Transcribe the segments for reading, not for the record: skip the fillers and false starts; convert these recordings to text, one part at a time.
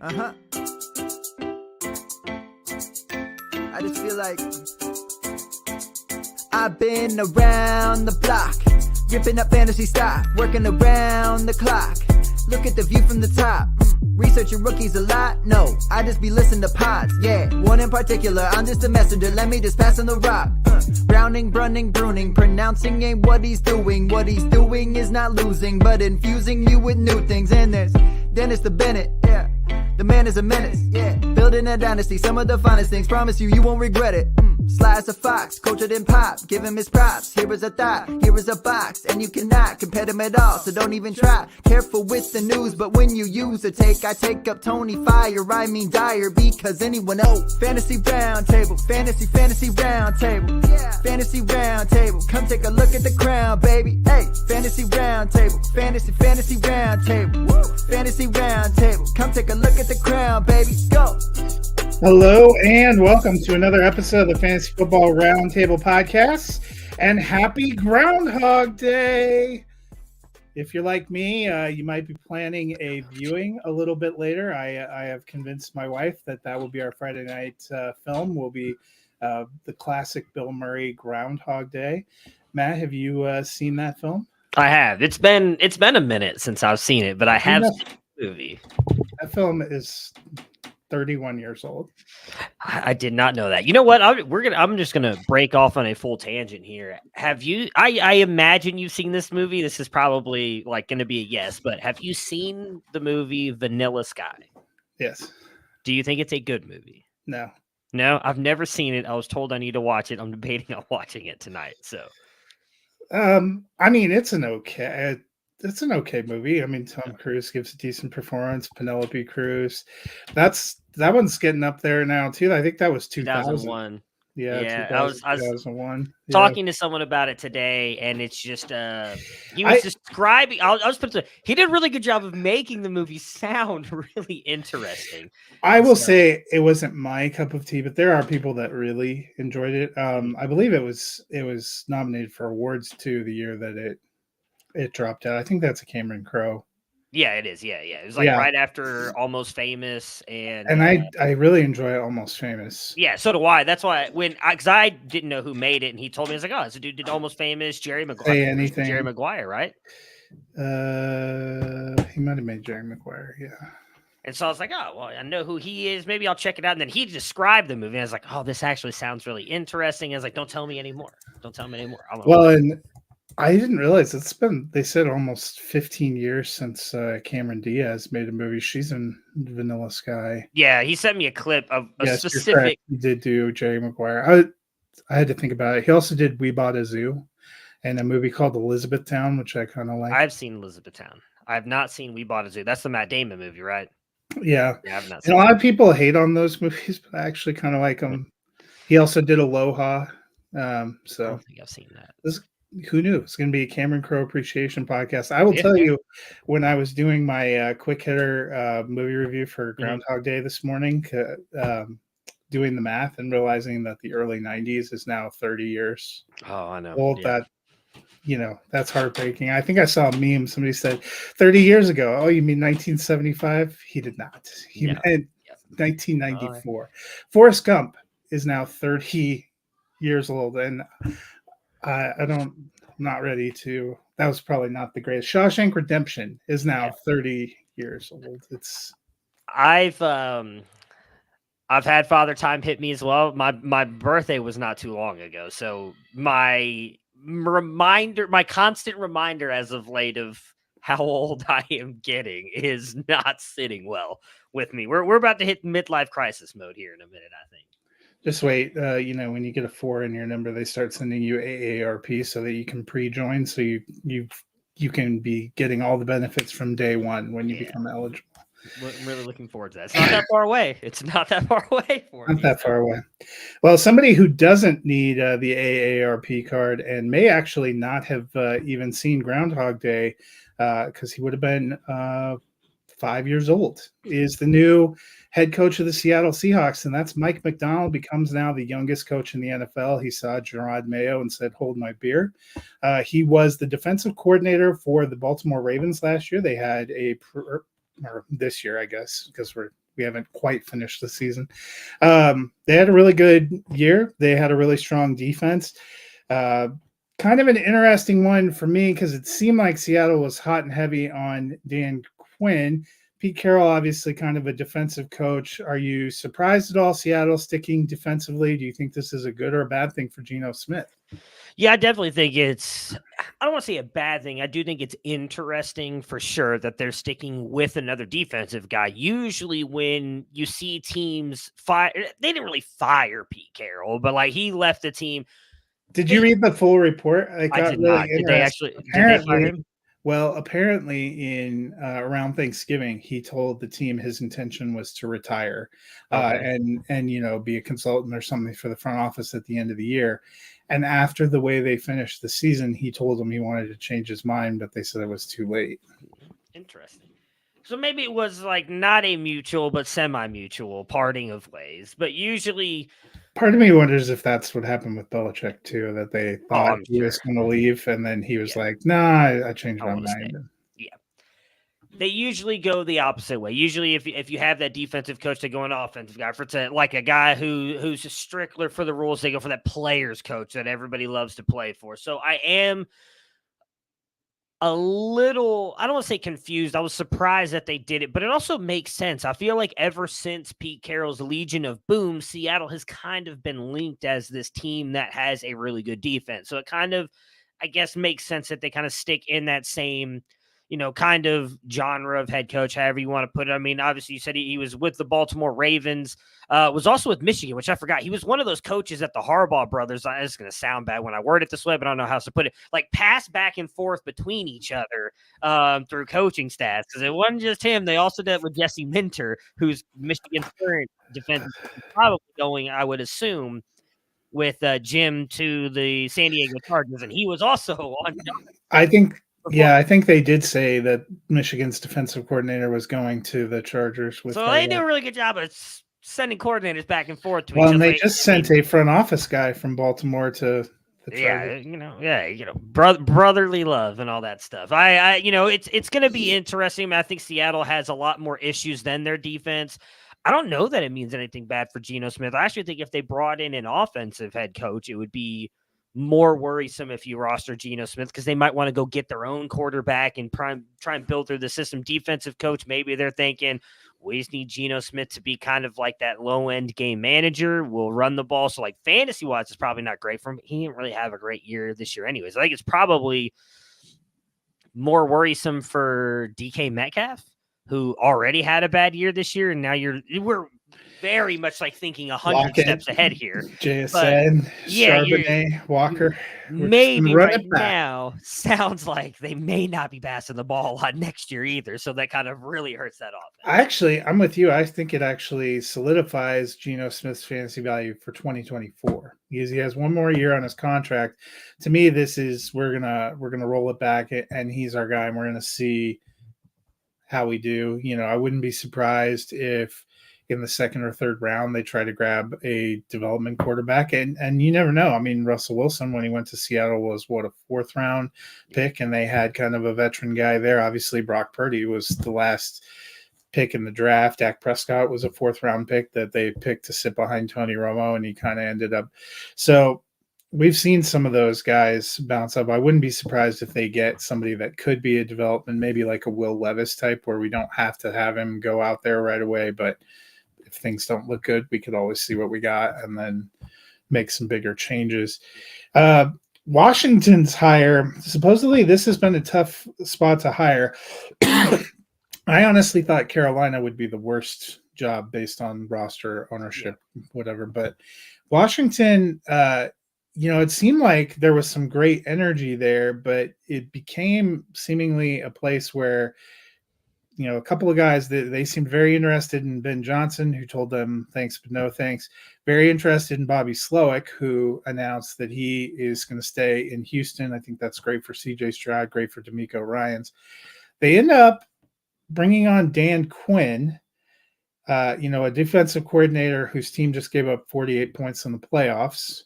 Uh-huh. I just feel like I've been around the block, ripping up fantasy stock, working around the clock. Look at the view from the top. Researching rookies a lot? No, I just be listening to pods. Yeah, one in particular, I'm just a messenger. Let me just pass on the rock. Browning, brunning, pruning, pronouncing ain't what he's doing. What he's doing is not losing, but infusing you with new things. And there's Dennis the Bennett, yeah. The man is a menace, yeah. Building a dynasty, some of the finest things. Promise you, you won't regret it. Sly as a fox, cultured in pop. Give him his props. Here is a thought, here is a box, and you cannot compare them at all. So don't even try. Careful with the news, but when you use a take, I take up Tony Fire. I mean Dyer, because anyone else. Fantasy round table, fantasy round table, yeah. Fantasy round table. Come take a look at the crown, baby. Hey, fantasy round table, fantasy round table, woo. Fantasy round table. Come take a look at the crown, baby. Go. Hello and welcome to another episode of the Fantasy Football Roundtable Podcast, and happy Groundhog Day! If you're like me, you might be planning a viewing a little bit later. I have convinced my wife that will be our Friday night film. Will be the classic Bill Murray Groundhog Day. Matt, have you seen that film? I have. It's been a minute since I've seen it, but I have seen the movie. That film is 31 years old. I did not know that. You know what? I'm just gonna break off on a full tangent here. Have you? I imagine you've seen this movie. This is probably like going to be a yes, but have you seen the movie Vanilla Sky? Yes. Do you think it's a good movie? No. No, I've never seen it. I was told I need to watch it. I'm debating on watching it tonight. So, I mean, it's an okay movie. I mean, Tom Cruise gives a decent performance. Penelope Cruz, that one's getting up there now too. I think that was 2001. Yeah, I was 2001. Talking to someone about it today, and it's just he was describing. He did a really good job of making the movie sound really interesting. I will say it wasn't my cup of tea, but there are people that really enjoyed it. I believe it was nominated for awards too the year that it dropped out. I think that's a Cameron Crowe. Yeah, it is. Yeah. It was like right after Almost Famous, and I really enjoy Almost Famous. Yeah, so do I. That's why because I didn't know who made it, and he told me, I was like, oh, this dude did Almost Famous, Jerry Maguire. Say anything. Jerry Maguire, right? He might have made Jerry Maguire, yeah. And so I was like, oh, well, I know who he is. Maybe I'll check it out. And then he described the movie. And I was like, oh, this actually sounds really interesting. I was like, don't tell me anymore. And I didn't realize they said almost 15 years since Cameron Diaz made a movie. She's in Vanilla Sky. Yeah, he sent me a clip of a specific. He did do Jerry Maguire. I had to think about it. He also did We Bought a Zoo and a movie called Elizabethtown, which I kind of like. I've seen Elizabethtown. I have not seen We Bought a Zoo. That's the Matt Damon movie, right? Yeah. I've not seen a lot of people hate on those movies, but I actually kind of like them. He also did Aloha. So I don't think I've seen that. Who knew? It's going to be a Cameron Crowe appreciation podcast. I will tell you, when I was doing my quick hitter movie review for Groundhog Day this morning, doing the math and realizing that the early 90s is now 30 years. Oh, I know. Old. That's heartbreaking. I think I saw a meme. Somebody said 30 years ago. Oh, you mean 1975? He did not. He meant 1994. Forrest Gump is now 30 years old, and I'm not ready to. That was probably not the greatest. Shawshank Redemption is now 30 years old. I've had Father Time hit me as well. My birthday was not too long ago, so my constant reminder as of late of how old I am getting is not sitting well with me. We're about to hit midlife crisis mode here in a minute, I think. Just wait, when you get a 4 in your number, they start sending you AARP so that you can pre-join, so you can be getting all the benefits from day one when you become eligible. I'm really looking forward to that. It's not that far away. It's not that far away for me. Not that far away. Well, somebody who doesn't need the AARP card and may actually not have even seen Groundhog Day because he would have been 5 years old is the new head coach of the Seattle Seahawks, and that's Mike Macdonald. Becomes now the youngest coach in the NFL. He saw Gerard Mayo and said, hold my beer. He was the defensive coordinator for the Baltimore Ravens last year. They had or this year, I guess, because we're we haven't quite finished the season. They had a really good year. They had a really strong defense. Kind of an interesting one for me because it seemed like Seattle was hot and heavy on Dan Quinn. Pete Carroll, obviously kind of a defensive coach. Are you surprised at all Seattle sticking defensively? Do you think this is a good or a bad thing for Geno Smith? Yeah, I definitely think I don't want to say a bad thing. I do think it's interesting for sure that they're sticking with another defensive guy. Usually when you see teams fire, they didn't really fire Pete Carroll, but like he left the team. Did you read the full report? I did not. Did they fire him? Well, apparently in around Thanksgiving, he told the team his intention was to retire and be a consultant or something for the front office at the end of the year. And after the way they finished the season, he told them he wanted to change his mind, but they said it was too late. Interesting. So maybe it was like not a mutual, but semi-mutual parting of ways. But usually, part of me wonders if that's what happened with Belichick too, that they thought he was going to leave, and then he was like, "Nah, I changed my mind." Yeah, they usually go the opposite way. Usually, if you have that defensive coach, they go an offensive guy. Like a guy who's a stickler for the rules, they go for that players coach that everybody loves to play for. So I am a little, I don't want to say confused. I was surprised that they did it, but it also makes sense. I feel like ever since Pete Carroll's Legion of Boom, Seattle has kind of been linked as this team that has a really good defense. So it kind of, I guess, makes sense that they kind of stick in that same, kind of genre of head coach, however you want to put it. I mean, obviously you said he was with the Baltimore Ravens, was also with Michigan, which I forgot. He was one of those coaches that the Harbaugh brothers, it's going to sound bad when I word it this way, but I don't know how else to put it, like pass back and forth between each other through coaching staffs. Because it wasn't just him. They also did it with Jesse Minter, who's Michigan's current defensive, probably going, I would assume, with Jim to the San Diego Chargers. And he was also on. I think they did say that Michigan's defensive coordinator was going to the Chargers. So they do a really good job of sending coordinators back and forth to each other. Well, and they just sent a front office guy from Baltimore to the Chargers. Brotherly love and all that stuff. It's going to be interesting. I think Seattle has a lot more issues than their defense. I don't know that it means anything bad for Geno Smith. I actually think if they brought in an offensive head coach, it would be more worrisome if you roster Geno Smith because they might want to go get their own quarterback and try and build through the system. Defensive coach, maybe they're thinking, we just need Geno Smith to be kind of like that low-end game manager. We'll run the ball. So, like, fantasy-wise, it's probably not great for him. He didn't really have a great year this year anyways. I think it's probably more worrisome for DK Metcalf, who already had a bad year this year, and now we're very much like thinking 100 steps ahead here. JSN, Charbonnet, Walker. Maybe right now sounds like they may not be passing the ball a lot next year either. So that kind of really hurts that offense. I'm with you. I think it actually solidifies Geno Smith's fantasy value for 2024 because he has one more year on his contract. To me, this is we're gonna roll it back, and he's our guy, and we're gonna see how we do. I wouldn't be surprised if in the second or third round they try to grab a development quarterback, and you never know. I mean, Russell Wilson, when he went to Seattle, was a fourth round pick, and they had kind of a veteran guy there. Obviously, Brock Purdy was the last pick in the draft. Dak Prescott was a fourth round pick that they picked to sit behind Tony Romo, and he kind of ended up. So we've seen some of those guys bounce up. I wouldn't be surprised if they get somebody that could be a development, maybe like a Will Levis type, where we don't have to have him go out there right away, but if things don't look good, we could always see what we got and then make some bigger changes. Washington's hire, supposedly this has been a tough spot to hire. I honestly thought Carolina would be the worst job based on roster ownership, whatever. But Washington, it seemed like there was some great energy there, but it became seemingly a place where a couple of guys that they seemed very interested in Ben Johnson, who told them thanks but no thanks. Very interested in Bobby Slowick, who announced that he is going to stay in Houston. I think that's great for CJ Stroud, great for D'Amico Ryans. They end up bringing on Dan Quinn, a defensive coordinator whose team just gave up 48 points in the playoffs,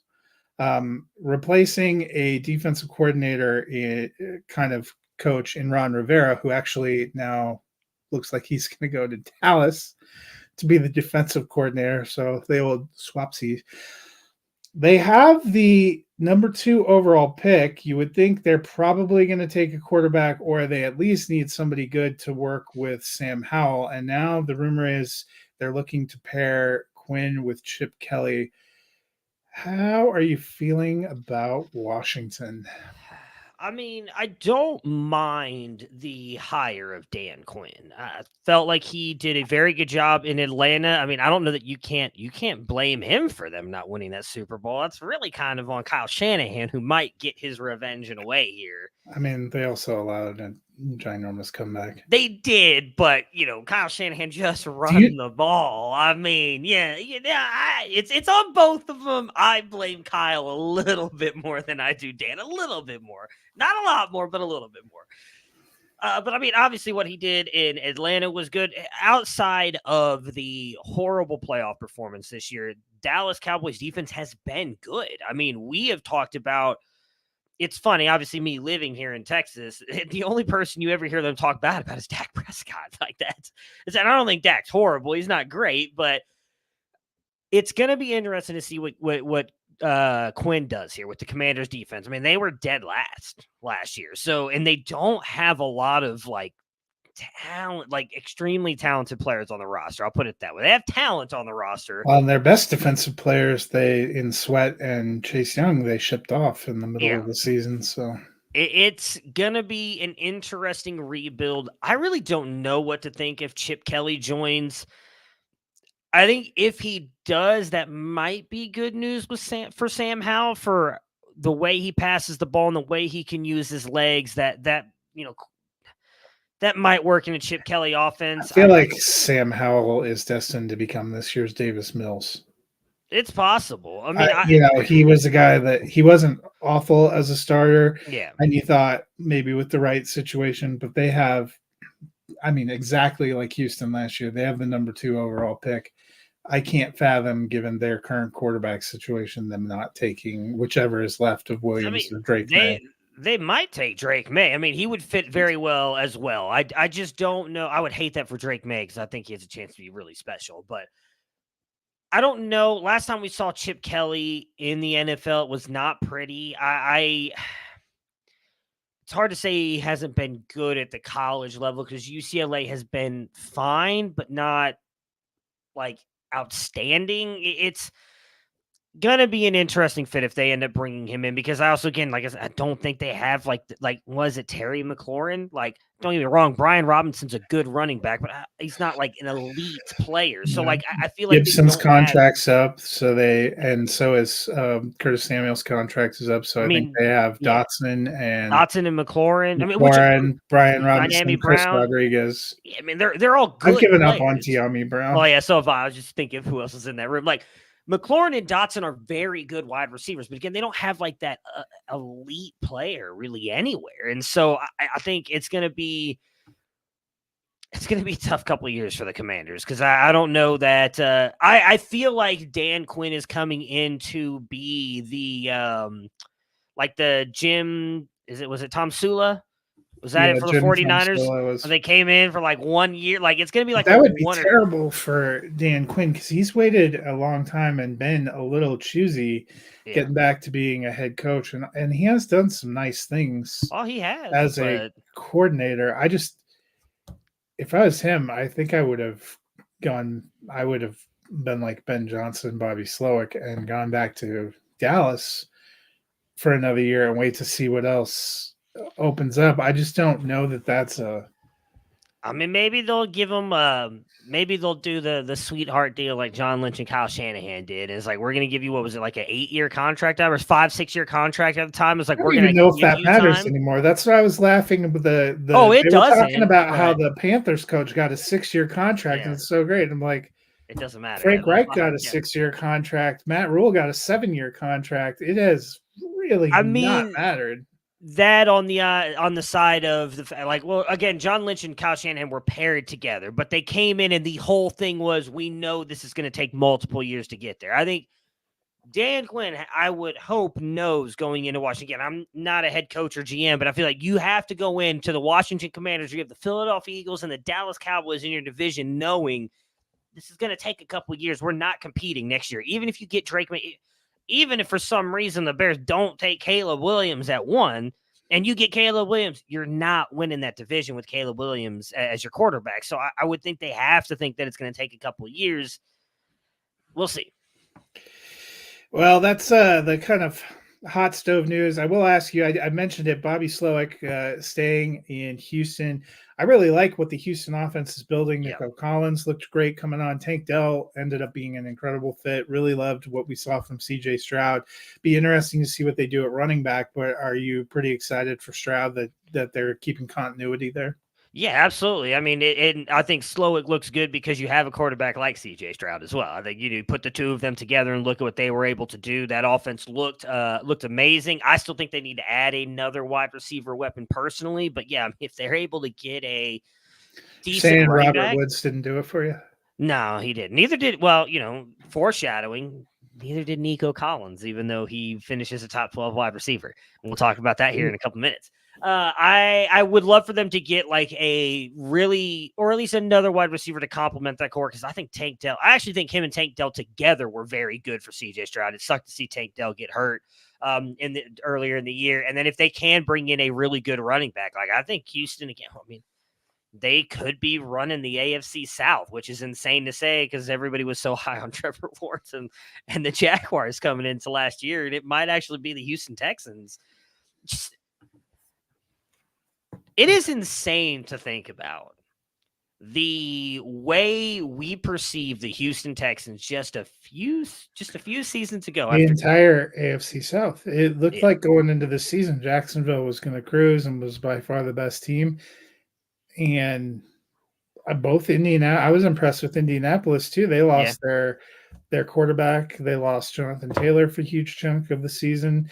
replacing a defensive coordinator, kind of coach in Ron Rivera, who actually now looks like he's going to go to Dallas to be the defensive coordinator, so they will swap seats. They have the number 2 overall pick. You would think they're probably going to take a quarterback, or they at least need somebody good to work with Sam Howell. And now the rumor is they're looking to pair Quinn with Chip Kelly. How are you feeling about Washington? I mean, I don't mind the hire of Dan Quinn. I felt like he did a very good job in Atlanta. I mean, I don't know that you can't blame him for them not winning that Super Bowl. That's really kind of on Kyle Shanahan, who might get his revenge in a way here. I mean, they also allowed a ginormous comeback. They did, but Kyle Shanahan just run the ball. I mean, it's on both of them. I blame Kyle a little bit more than I do Dan. A little bit more, not a lot more, but a little bit more. But I mean, obviously, what he did in Atlanta was good. Outside of the horrible playoff performance this year, Dallas Cowboys defense has been good. I mean, we have talked about. It's funny, obviously, me living here in Texas, the only person you ever hear them talk bad about is Dak Prescott. Like that. And I don't think Dak's horrible. He's not great, but it's going to be interesting to see what Quinn does here with the Commanders defense. I mean, they were dead last year. So, and they don't have a lot of talent, extremely talented players on the roster. I'll put it that way. They have talent on the roster. Well, their best defensive players, in Sweat and Chase Young, they shipped off in the middle of the season. So it's going to be an interesting rebuild. I really don't know what to think if Chip Kelly joins. I think if he does, that might be good news for Sam Howell, for the way he passes the ball and the way he can use his legs. That might work in a Chip Kelly offense. I feel like Sam Howell is destined to become this year's Davis Mills. It's possible. I mean, he was a guy that he wasn't awful as a starter. Yeah. And you thought maybe with the right situation, but they have, exactly like Houston last year, they have the number 2 overall pick. I can't fathom, given their current quarterback situation, them not taking whichever is left of Williams or Drake May. They might take Drake May. I mean, he would fit very well as well. I just don't know. I would hate that for Drake May because I think he has a chance to be really special. But I don't know. Last time we saw Chip Kelly in the NFL, it was not pretty. It's hard to say he hasn't been good at the college level because UCLA has been fine, but not outstanding. It's going to be an interesting fit if they end up bringing him in, because I also, again, like I said, I don't think they have was it Terry McLaurin? Don't get me wrong, Brian Robinson's a good running back, but he's not an elite player. So I feel like Gibson's contract's up, so is Curtis Samuel's contract is up. So I think they have Dotson and McLaurin. Brian Robinson, Miami Chris Brown. Rodriguez. I mean, they're all good. I've given players. up on Tiami Brown. Oh yeah, so if I was just thinking of who else is in that room. McLaurin and Dotson are very good wide receivers, but again, they don't have that elite player really anywhere. And so I think it's going to be a tough couple of years for the Commanders, because I don't know that I feel like Dan Quinn is coming in to be the Jim. Was it Tom Sula? Was that it for the 49ers? They came in for 1 year. It's going to be that would be terrible for Dan Quinn, because he's waited a long time and been a little choosy getting back to being a head coach. And he has done some nice things. Oh, he has. As a coordinator. If I was him, I think I would have been like Ben Johnson, Bobby Slowick, and gone back to Dallas for another year and wait to see what else opens up. I just don't know that that's I mean, maybe they'll give them maybe they'll do the sweetheart deal like John Lynch and Kyle Shanahan did. And it's we're going to give you, what was it, an 8-year contract? Or 5-6 year contract at the time. It's we're going to know if that matters anymore. That's what I was laughing with the it doesn't. Talking about how the Panthers coach got a 6-year contract and it's so great. I'm like, it doesn't matter. Frank Reich got a 6-year contract. Matt Rule got a 7-year contract. It has really not mattered. That on the side of the again, John Lynch and Kyle Shanahan were paired together, but they came in and the whole thing was, we know this is going to take multiple years to get there. I think Dan Quinn, I would hope, knows going into Washington. I'm not a head coach or GM, but I feel like you have to go into the Washington Commanders. You have the Philadelphia Eagles and the Dallas Cowboys in your division, knowing this is going to take a couple years. We're not competing next year. Even if you get Drake May, even if for some reason the Bears don't take Caleb Williams at 1 and you get Caleb Williams, you're not winning that division with Caleb Williams as your quarterback. So I would think they have to think that it's going to take a couple of years. We'll see. Well, that's the kind of hot stove news. I will ask you, I mentioned it, Bobby Slowick staying in Houston. I really like what the Houston offense is building. Nico Collins looked great coming on. Tank Dell ended up being an incredible fit. Really loved what we saw from CJ Stroud. Be interesting to see what they do at running back, but are you pretty excited for Stroud that they're keeping continuity there? Yeah, absolutely. I mean, I think Slowick looks good because you have a quarterback like C.J. Stroud as well. I think you put the two of them together and look at what they were able to do. That offense looked amazing. I still think they need to add another wide receiver weapon personally, but yeah, if they're able to get a decent running Robert back, Woods didn't do it for you? No, he didn't. Neither did foreshadowing. Neither did Nico Collins, even though he finishes a top 12 wide receiver. And we'll talk about that here in a couple minutes. I would love for them to get like a really, or at least another wide receiver to complement that core, because I actually think him and Tank Dell together were very good for CJ Stroud. It sucked to see Tank Dell get hurt earlier in the year. And then if they can bring in a really good running back, like I think Houston again, I mean, they could be running the AFC South, which is insane to say because everybody was so high on Trevor Lawrence and the Jaguars coming into last year. And it might actually be the Houston Texans. It is insane to think about the way we perceive the Houston Texans just a few seasons ago. The entire AFC South. It looked like going into the season, Jacksonville was going to cruise and was by far the best team. And I was impressed with Indianapolis too. They lost their quarterback. They lost Jonathan Taylor for a huge chunk of the season.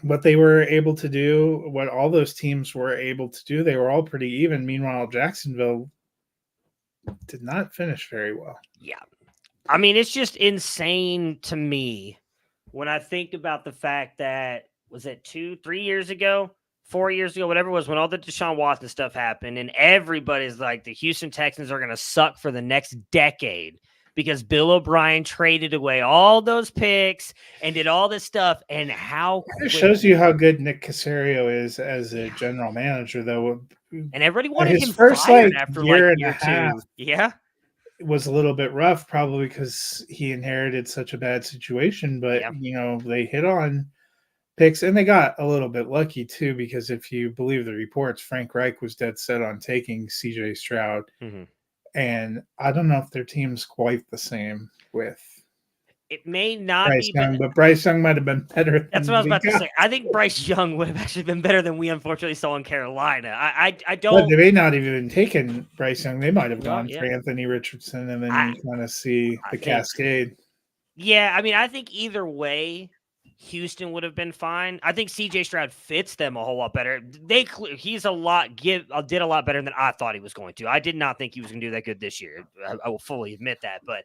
What they were able to do, what all those teams were able to do, they were all pretty even. Meanwhile, Jacksonville did not finish very well. Yeah. I mean, it's just insane to me when I think about the fact that, was it 4 years ago, whatever it was, when all the Deshaun Watson stuff happened, and everybody's like, the Houston Texans are going to suck for the next decade because Bill O'Brien traded away all those picks and did all this stuff. And how it shows you how good Nick Caserio is as a general manager, though. And everybody wanted him first fired after year year two. Yeah. It was a little bit rough, probably because he inherited such a bad situation, but they hit on picks, and they got a little bit lucky too, because if you believe the reports, Frank Reich was dead set on taking CJ Stroud. Mm-hmm. And I don't know if their team's quite the same with it may not Bryce be, Young, but Bryce Young might have been better. That's what I was about to say. I think Bryce Young would have actually been better than we unfortunately saw in Carolina. I don't. But they may not even taken Bryce Young. They might have gone for Anthony Richardson, and then you kind of see the cascade. Yeah, I mean, I think either way, Houston would have been fine. I think CJ Stroud fits them a whole lot better. Did a lot better than I thought he was going to. I did not think he was going to do that good this year. I will fully admit that, but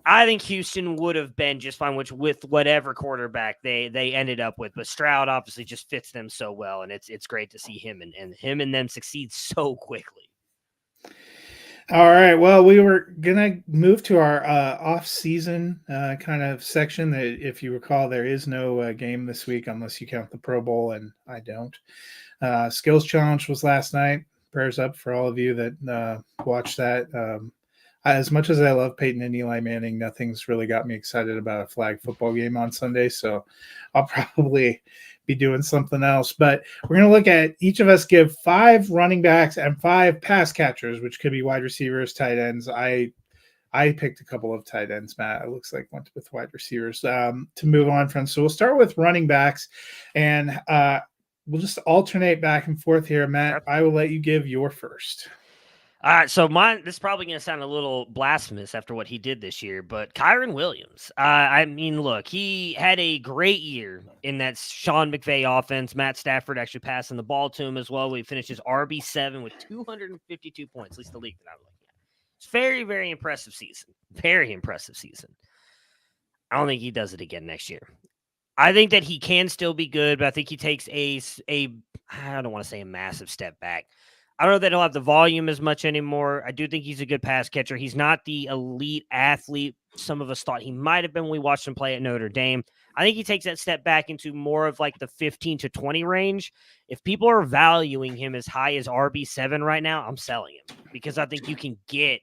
I think Houston would have been just fine with whatever quarterback they ended up with. But Stroud obviously just fits them so well, and it's great to see him and them succeed so quickly. All right. Well, we were going to move to our off-season kind of section. That, if you recall, there is no game this week unless you count the Pro Bowl, and I don't. Skills Challenge was last night. Prayers up for all of you that watched that. As much as I love Peyton and Eli Manning, nothing's really got me excited about a flag football game on Sunday, so I'll probably be doing something else. But we're going to look at each of us give 5 running backs and 5 pass catchers, which could be wide receivers, tight ends. I picked a couple of tight ends, Matt. It looks like went with wide receivers to move on from. So we'll start with running backs, and we'll just alternate back and forth here. Matt, I will let you give your first. All right, so this is probably going to sound a little blasphemous after what he did this year, but Kyren Williams, I mean, look, he had a great year in that Sean McVay offense. Matt Stafford actually passing the ball to him as well. He finished his RB7 with 252 points, at least the league that I'm looking at. It's very, very impressive season. Very impressive season. I don't think he does it again next year. I think that he can still be good, but I think he takes I don't want to say a massive step back. I don't know that he'll have the volume as much anymore. I do think he's a good pass catcher. He's not the elite athlete some of us thought he might have been when we watched him play at Notre Dame. I think he takes that step back into more of like the 15 to 20 range. If people are valuing him as high as RB7 right now, I'm selling him because I think you can get,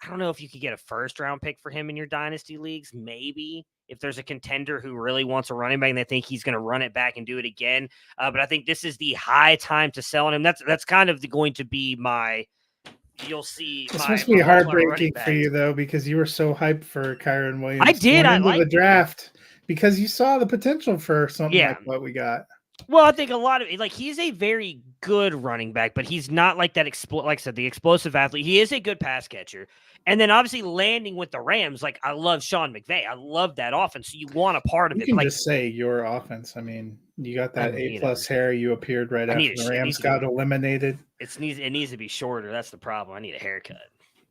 I don't know if you could get a first round pick for him in your dynasty leagues. Maybe if there's a contender who really wants a running back and they think he's going to run it back and do it again. But I think this is the high time to sell him. That's kind of going to be my, you'll see. This must be heartbreaking for you though, because you were so hyped for Kyren Williams. I did. I liked the draft because you saw the potential for something like what we got. Well, I think a lot of it, like he's a very good running back, but he's not like that. Like I said, the explosive athlete. He is a good pass catcher, and then obviously landing with the Rams. Like I love Sean McVay. I love that offense. So you want a part of it. You can just say your offense. I mean, you got that A+ hair. You appeared right after the Rams got eliminated. It needs to be shorter. That's the problem. I need a haircut.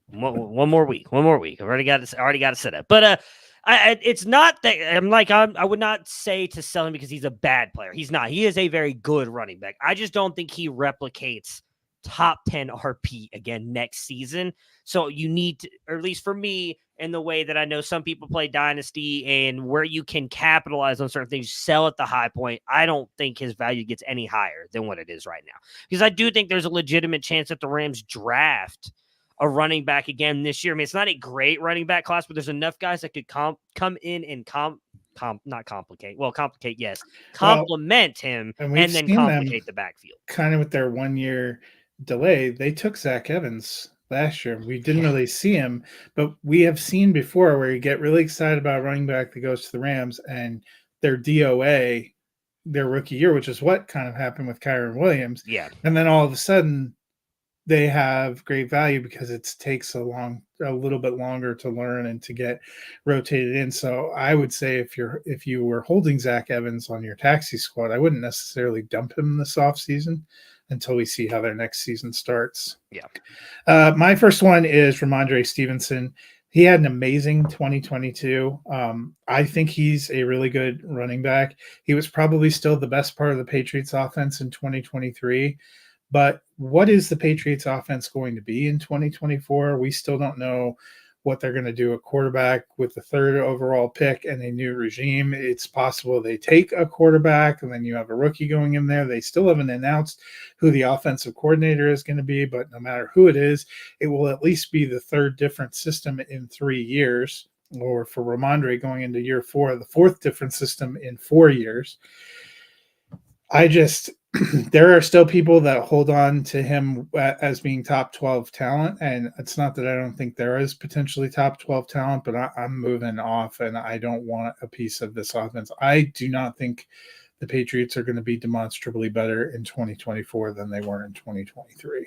One more week. I've already got to set up. But it's not that I would not say to sell him because he's a bad player. He's not. He is a very good running back. I just don't think he replicates top 10 RP again next season. So you need to, or at least for me, in the way that I know some people play Dynasty and where you can capitalize on certain things, sell at the high point. I don't think his value gets any higher than what it is right now. Because I do think there's a legitimate chance that the Rams draft a running back again this year. I mean, it's not a great running back class, but there's enough guys that could come in and complement him and then complicate the backfield. Kind of with their 1 year delay, they took Zach Evans last year. We didn't really see him, but we have seen before where you get really excited about a running back that goes to the Rams and their DOA, their rookie year, which is what kind of happened with Kyren Williams. Yeah. And then all of a sudden they have great value because it takes a little bit longer to learn and to get rotated in. So I would say if you were holding Zach Evans on your taxi squad, I wouldn't necessarily dump him this offseason until we see how their next season starts. Yeah. My first one is Ramondre Stevenson. He had an amazing 2022. I think he's a really good running back. He was probably still the best part of the Patriots offense in 2023. But what is the Patriots offense going to be in 2024? We still don't know what they're going to do. A quarterback with the 3rd overall pick and a new regime. It's possible they take a quarterback and then you have a rookie going in there. They still haven't announced who the offensive coordinator is going to be, but no matter who it is, it will at least be the 3rd different system in 3 years. Or for Ramondre going into year 4, the 4th different system in 4 years. There are still people that hold on to him as being top 12 talent. And it's not that I don't think there is potentially top 12 talent, but I'm moving off and I don't want a piece of this offense. I do not think the Patriots are going to be demonstrably better in 2024 than they were in 2023.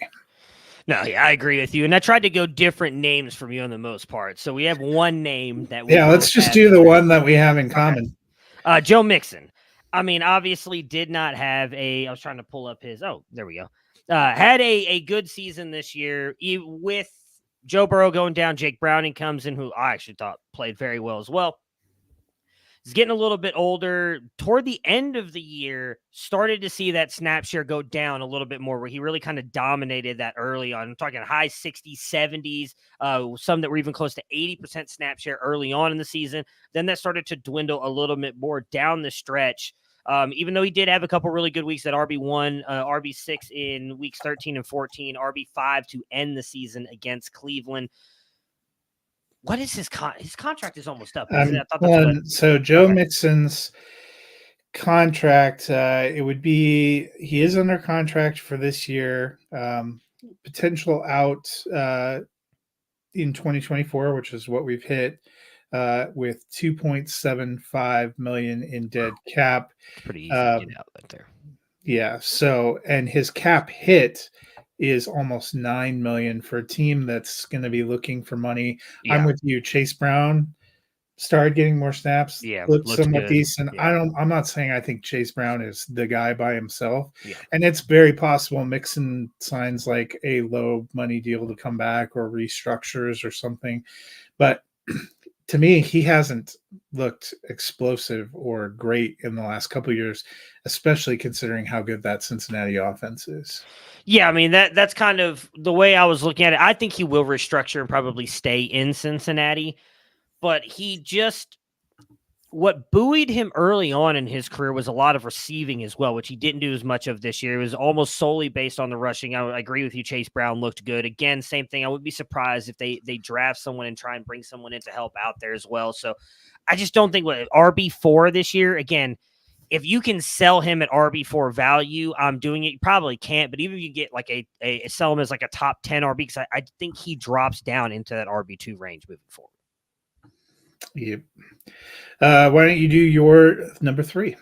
No, yeah, I agree with you. And I tried to go different names from you on the most part. So we have one name that let's just do the one that we have in common. Joe Mixon. I mean, obviously did not have I was trying to pull up his, there we go. Had a good season this year with Joe Burrow going down. Jake Browning comes in, who I actually thought played very well as well. He's getting a little bit older. Toward the end of the year, started to see that snap share go down a little bit more, where he really kind of dominated that early on. I'm talking high 60s, 70s, some that were even close to 80% snap share early on in the season. Then that started to dwindle a little bit more down the stretch. Even though he did have a couple really good weeks at RB1, RB6 in weeks 13 and 14, RB5 to end the season against Cleveland. What is his contract is almost up. So Joe Mixon's contract, he is under contract for this year, potential out in 2024, which is what we've hit. With $2.75 million in dead cap. Pretty easy to get out there. Yeah. So, and his cap hit is almost $9 million for a team that's going to be looking for money. Yeah. I'm with you. Chase Brown started getting more snaps. Yeah, looks somewhat good. Decent. Yeah. I'm not saying I think Chase Brown is the guy by himself. Yeah. And it's very possible Mixon signs like a low money deal to come back or restructures or something. But to me, he hasn't looked explosive or great in the last couple of years, especially considering how good that Cincinnati offense is. Yeah, I mean that's kind of the way I was looking at it. I think he will restructure and probably stay in Cincinnati, but what buoyed him early on in his career was a lot of receiving as well, which he didn't do as much of this year. It was almost solely based on the rushing. I agree with you. Chase Brown looked good. Again, same thing. I would be surprised if they draft someone and try and bring someone in to help out there as well. So I just don't think RB4 this year, again, if you can sell him at RB4 value, I'm doing it. You probably can't, but even if you get like a sell him as like a top 10 RB, because I think he drops down into that RB2 range moving forward. Yep. Why don't you do your number 3?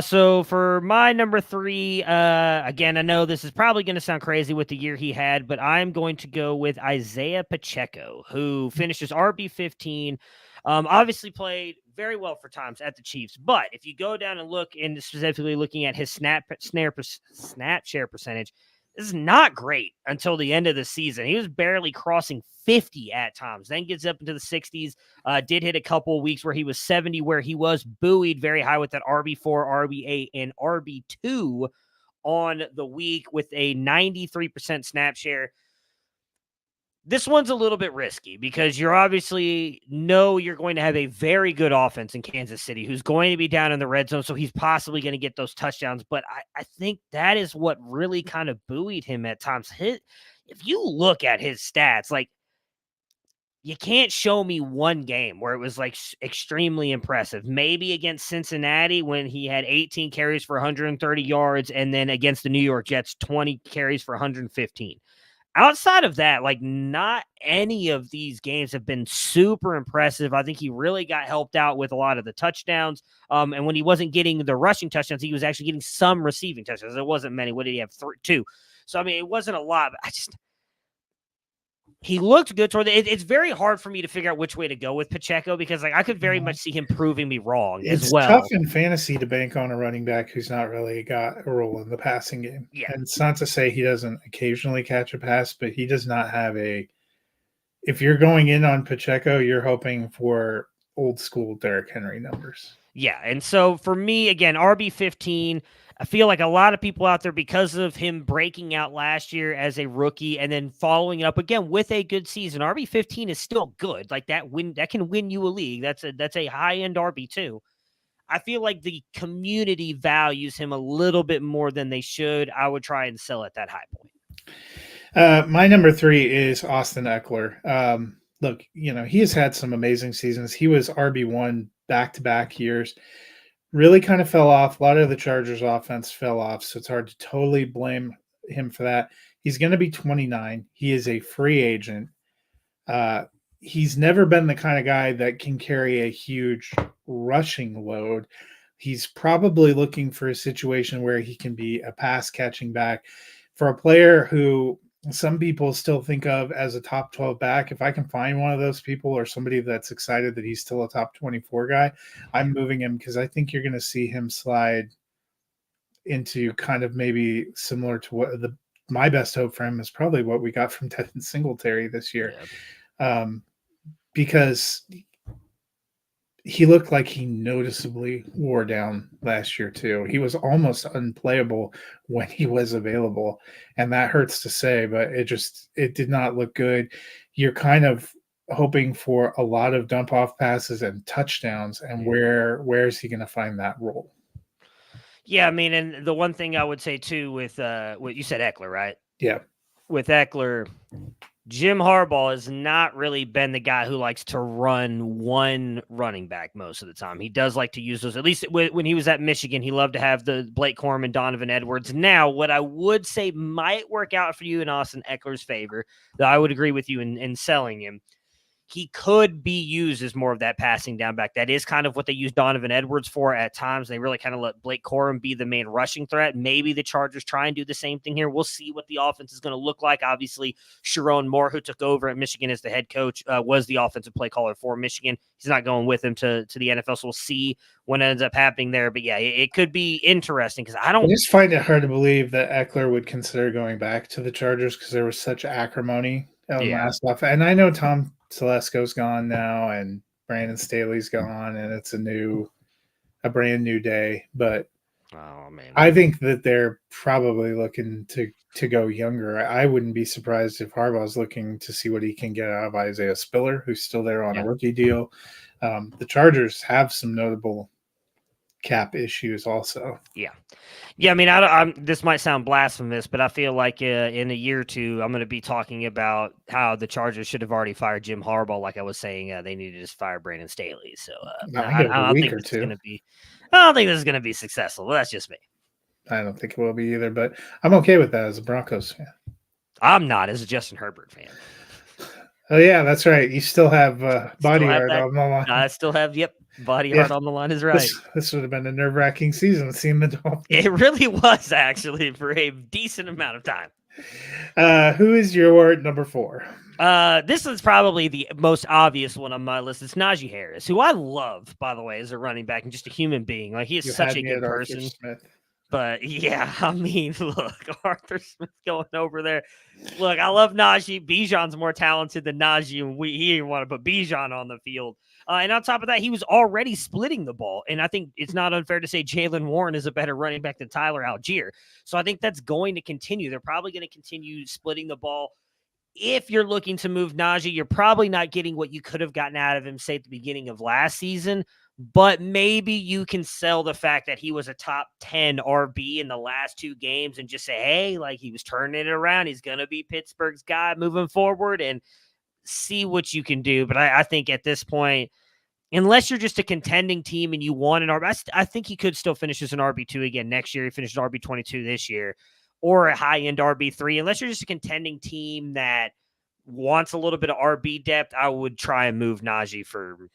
So for my number 3, again, I know this is probably going to sound crazy with the year he had, but I'm going to go with Isaiah Pacheco, who finishes RB15. Obviously played very well for times at the Chiefs, but if you go down and look, and specifically looking at his snap share percentage, this is not great until the end of the season. He was barely crossing 50 at times, then gets up into the 60s. Did hit a couple of weeks where he was 70, where he was buoyed very high with that RB4, RB8, and RB2 on the week with a 93% snap share. This one's a little bit risky because you're obviously you're going to have a very good offense in Kansas City who's going to be down in the red zone, so he's possibly going to get those touchdowns. But I think that is what really kind of buoyed him at times. If you look at his stats, like, you can't show me one game where it was like extremely impressive. Maybe against Cincinnati when he had 18 carries for 130 yards, and then against the New York Jets, 20 carries for 115. Outside of that, like, not any of these games have been super impressive. I think he really got helped out with a lot of the touchdowns. And when he wasn't getting the rushing touchdowns, he was actually getting some receiving touchdowns. It wasn't many. What did he have? 2. So, I mean, it wasn't a lot, but he looked good toward it's very hard for me to figure out which way to go with Pacheco because, like, I could very much see him proving me wrong as well. It's tough in fantasy to bank on a running back who's not really got a role in the passing game. Yeah. And it's not to say he doesn't occasionally catch a pass, but he does not have if you're going in on Pacheco, you're hoping for old school Derrick Henry numbers. Yeah. And so for me, again, RB15, I feel like a lot of people out there, because of him breaking out last year as a rookie and then following it up again with a good season, RB15 is still good. Like, that can win you a league. That's a high-end RB2. I feel like the community values him a little bit more than they should. I would try and sell at that high point. My number 3 is Austin Eckler. Look, he has had some amazing seasons. He was RB1 back-to-back years. Really kind of fell off. A lot of the Chargers offense fell off, so it's hard to totally blame him for that. He's going to be 29. He is a free agent. He's never been the kind of guy that can carry a huge rushing load. He's probably looking for a situation where he can be a pass-catching back. For a player who some people still think of as a top 12 back, if I can find one of those people or somebody that's excited that he's still a top 24 guy, I'm moving him because I think you're going to see him slide into kind of maybe similar to what my best hope for him is probably what we got from Devin Singletary this year. Yeah. Because he looked like he noticeably wore down last year too. He was almost unplayable when he was available, and that hurts to say, but it did not look good. You're kind of hoping for a lot of dump off passes and touchdowns, and where is he going to find that role? Yeah, I mean, and the one thing I would say too with what you said, Eckler, right? Yeah. With Eckler, Jim Harbaugh has not really been the guy who likes to run one running back most of the time. He does like to use those. At least when he was at Michigan, he loved to have the Blake Corum and Donovan Edwards. Now, what I would say might work out for you in Austin Eckler's favor, that I would agree with you in selling him, he could be used as more of that passing down back. That is kind of what they use Donovan Edwards for at times. They really kind of let Blake Corum be the main rushing threat. Maybe the Chargers try and do the same thing here. We'll see what the offense is going to look like. Obviously, Sharon Moore, who took over at Michigan as the head coach, was the offensive play caller for Michigan. He's not going with him to the NFL, so we'll see what ends up happening there. But yeah, it could be interesting because I just find it hard to believe that Eckler would consider going back to the Chargers because there was such acrimony last off. And I know Tom Telesco's gone now, and Brandon Staley's gone, and it's a brand new day. But Oh man, I think that they're probably looking to go younger. I wouldn't be surprised if Harbaugh's looking to see what he can get out of Isaiah Spiller, who's still there on a rookie deal. The Chargers have some notable cap issues also. Yeah. I mean, I'm this might sound blasphemous, but I feel like in a year or two, I'm going to be talking about how the Chargers should have already fired Jim Harbaugh. Like I was saying, they needed to just fire Brandon Staley. So I don't think this is going to be. I don't think this is going to be successful. Well, that's just me. I don't think it will be either, but I'm okay with that as a Broncos fan. I'm not as a Justin Herbert fan. Oh yeah, that's right. You still have body art on the line. I still have body art on the line is right. This would have been a nerve-wracking season seeing the Dolphins. It really was actually for a decent amount of time. Who is your number 4? This is probably the most obvious one on my list. It's Najee Harris, who I love, by the way, as a running back and just a human being. Like he is such a good person. But yeah, I mean, look, Arthur Smith going over there. Look, I love Najee. Bijan's more talented than Najee, and he didn't want to put Bijan on the field. And on top of that, he was already splitting the ball. And I think it's not unfair to say Jaylen Warren is a better running back than Tyler Algier. So I think that's going to continue. They're probably going to continue splitting the ball. If you're looking to move Najee, you're probably not getting what you could have gotten out of him, say, at the beginning of last season. But maybe you can sell the fact that he was a top 10 RB in the last 2 games and just say, hey, like he was turning it around. He's going to be Pittsburgh's guy moving forward and see what you can do. But I think at this point, unless you're just a contending team and you want an RB, I think he could still finish as an RB2 again next year. He finished RB22 this year, or a high-end RB3. Unless you're just a contending team that wants a little bit of RB depth, I would try and move Najee for –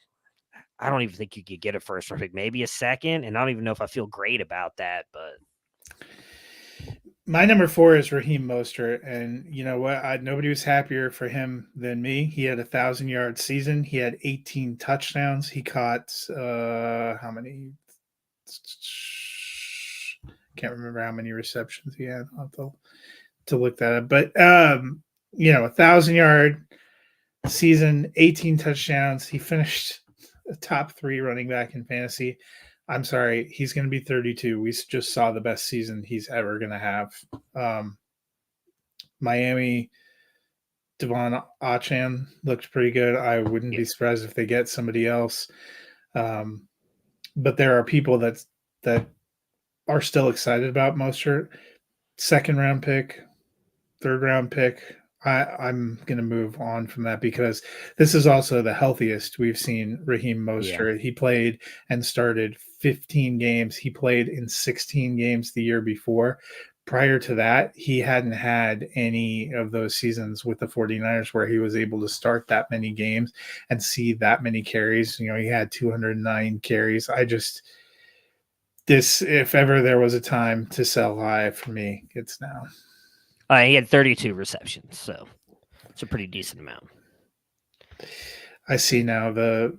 I don't even think you could get a first round pick, maybe a second. And I don't even know if I feel great about that, but my number 4 is Raheem Mostert. And you know what? Nobody was happier for him than me. He had 1,000-yard season. He had 18 touchdowns. He caught how many? Can't remember how many receptions he had. I'll have to look that up. But 1,000-yard season, 18 touchdowns. He finished a top 3 running back in fantasy. I'm sorry, he's going to be 32. We just saw the best season he's ever going to have. Miami, Devon Achane looked pretty good. I wouldn't be surprised if they get somebody else. But there are people that are still excited about Mostert. 2nd round pick, 3rd round pick. I'm going to move on from that because this is also the healthiest we've seen Raheem Mostert. Yeah. He played and started 15 games. He played in 16 games the year before. Prior to that, he hadn't had any of those seasons with the 49ers where he was able to start that many games and see that many carries. You know, he had 209 carries. If ever there was a time to sell high for me, it's now. He had 32 receptions, so it's a pretty decent amount. I see now the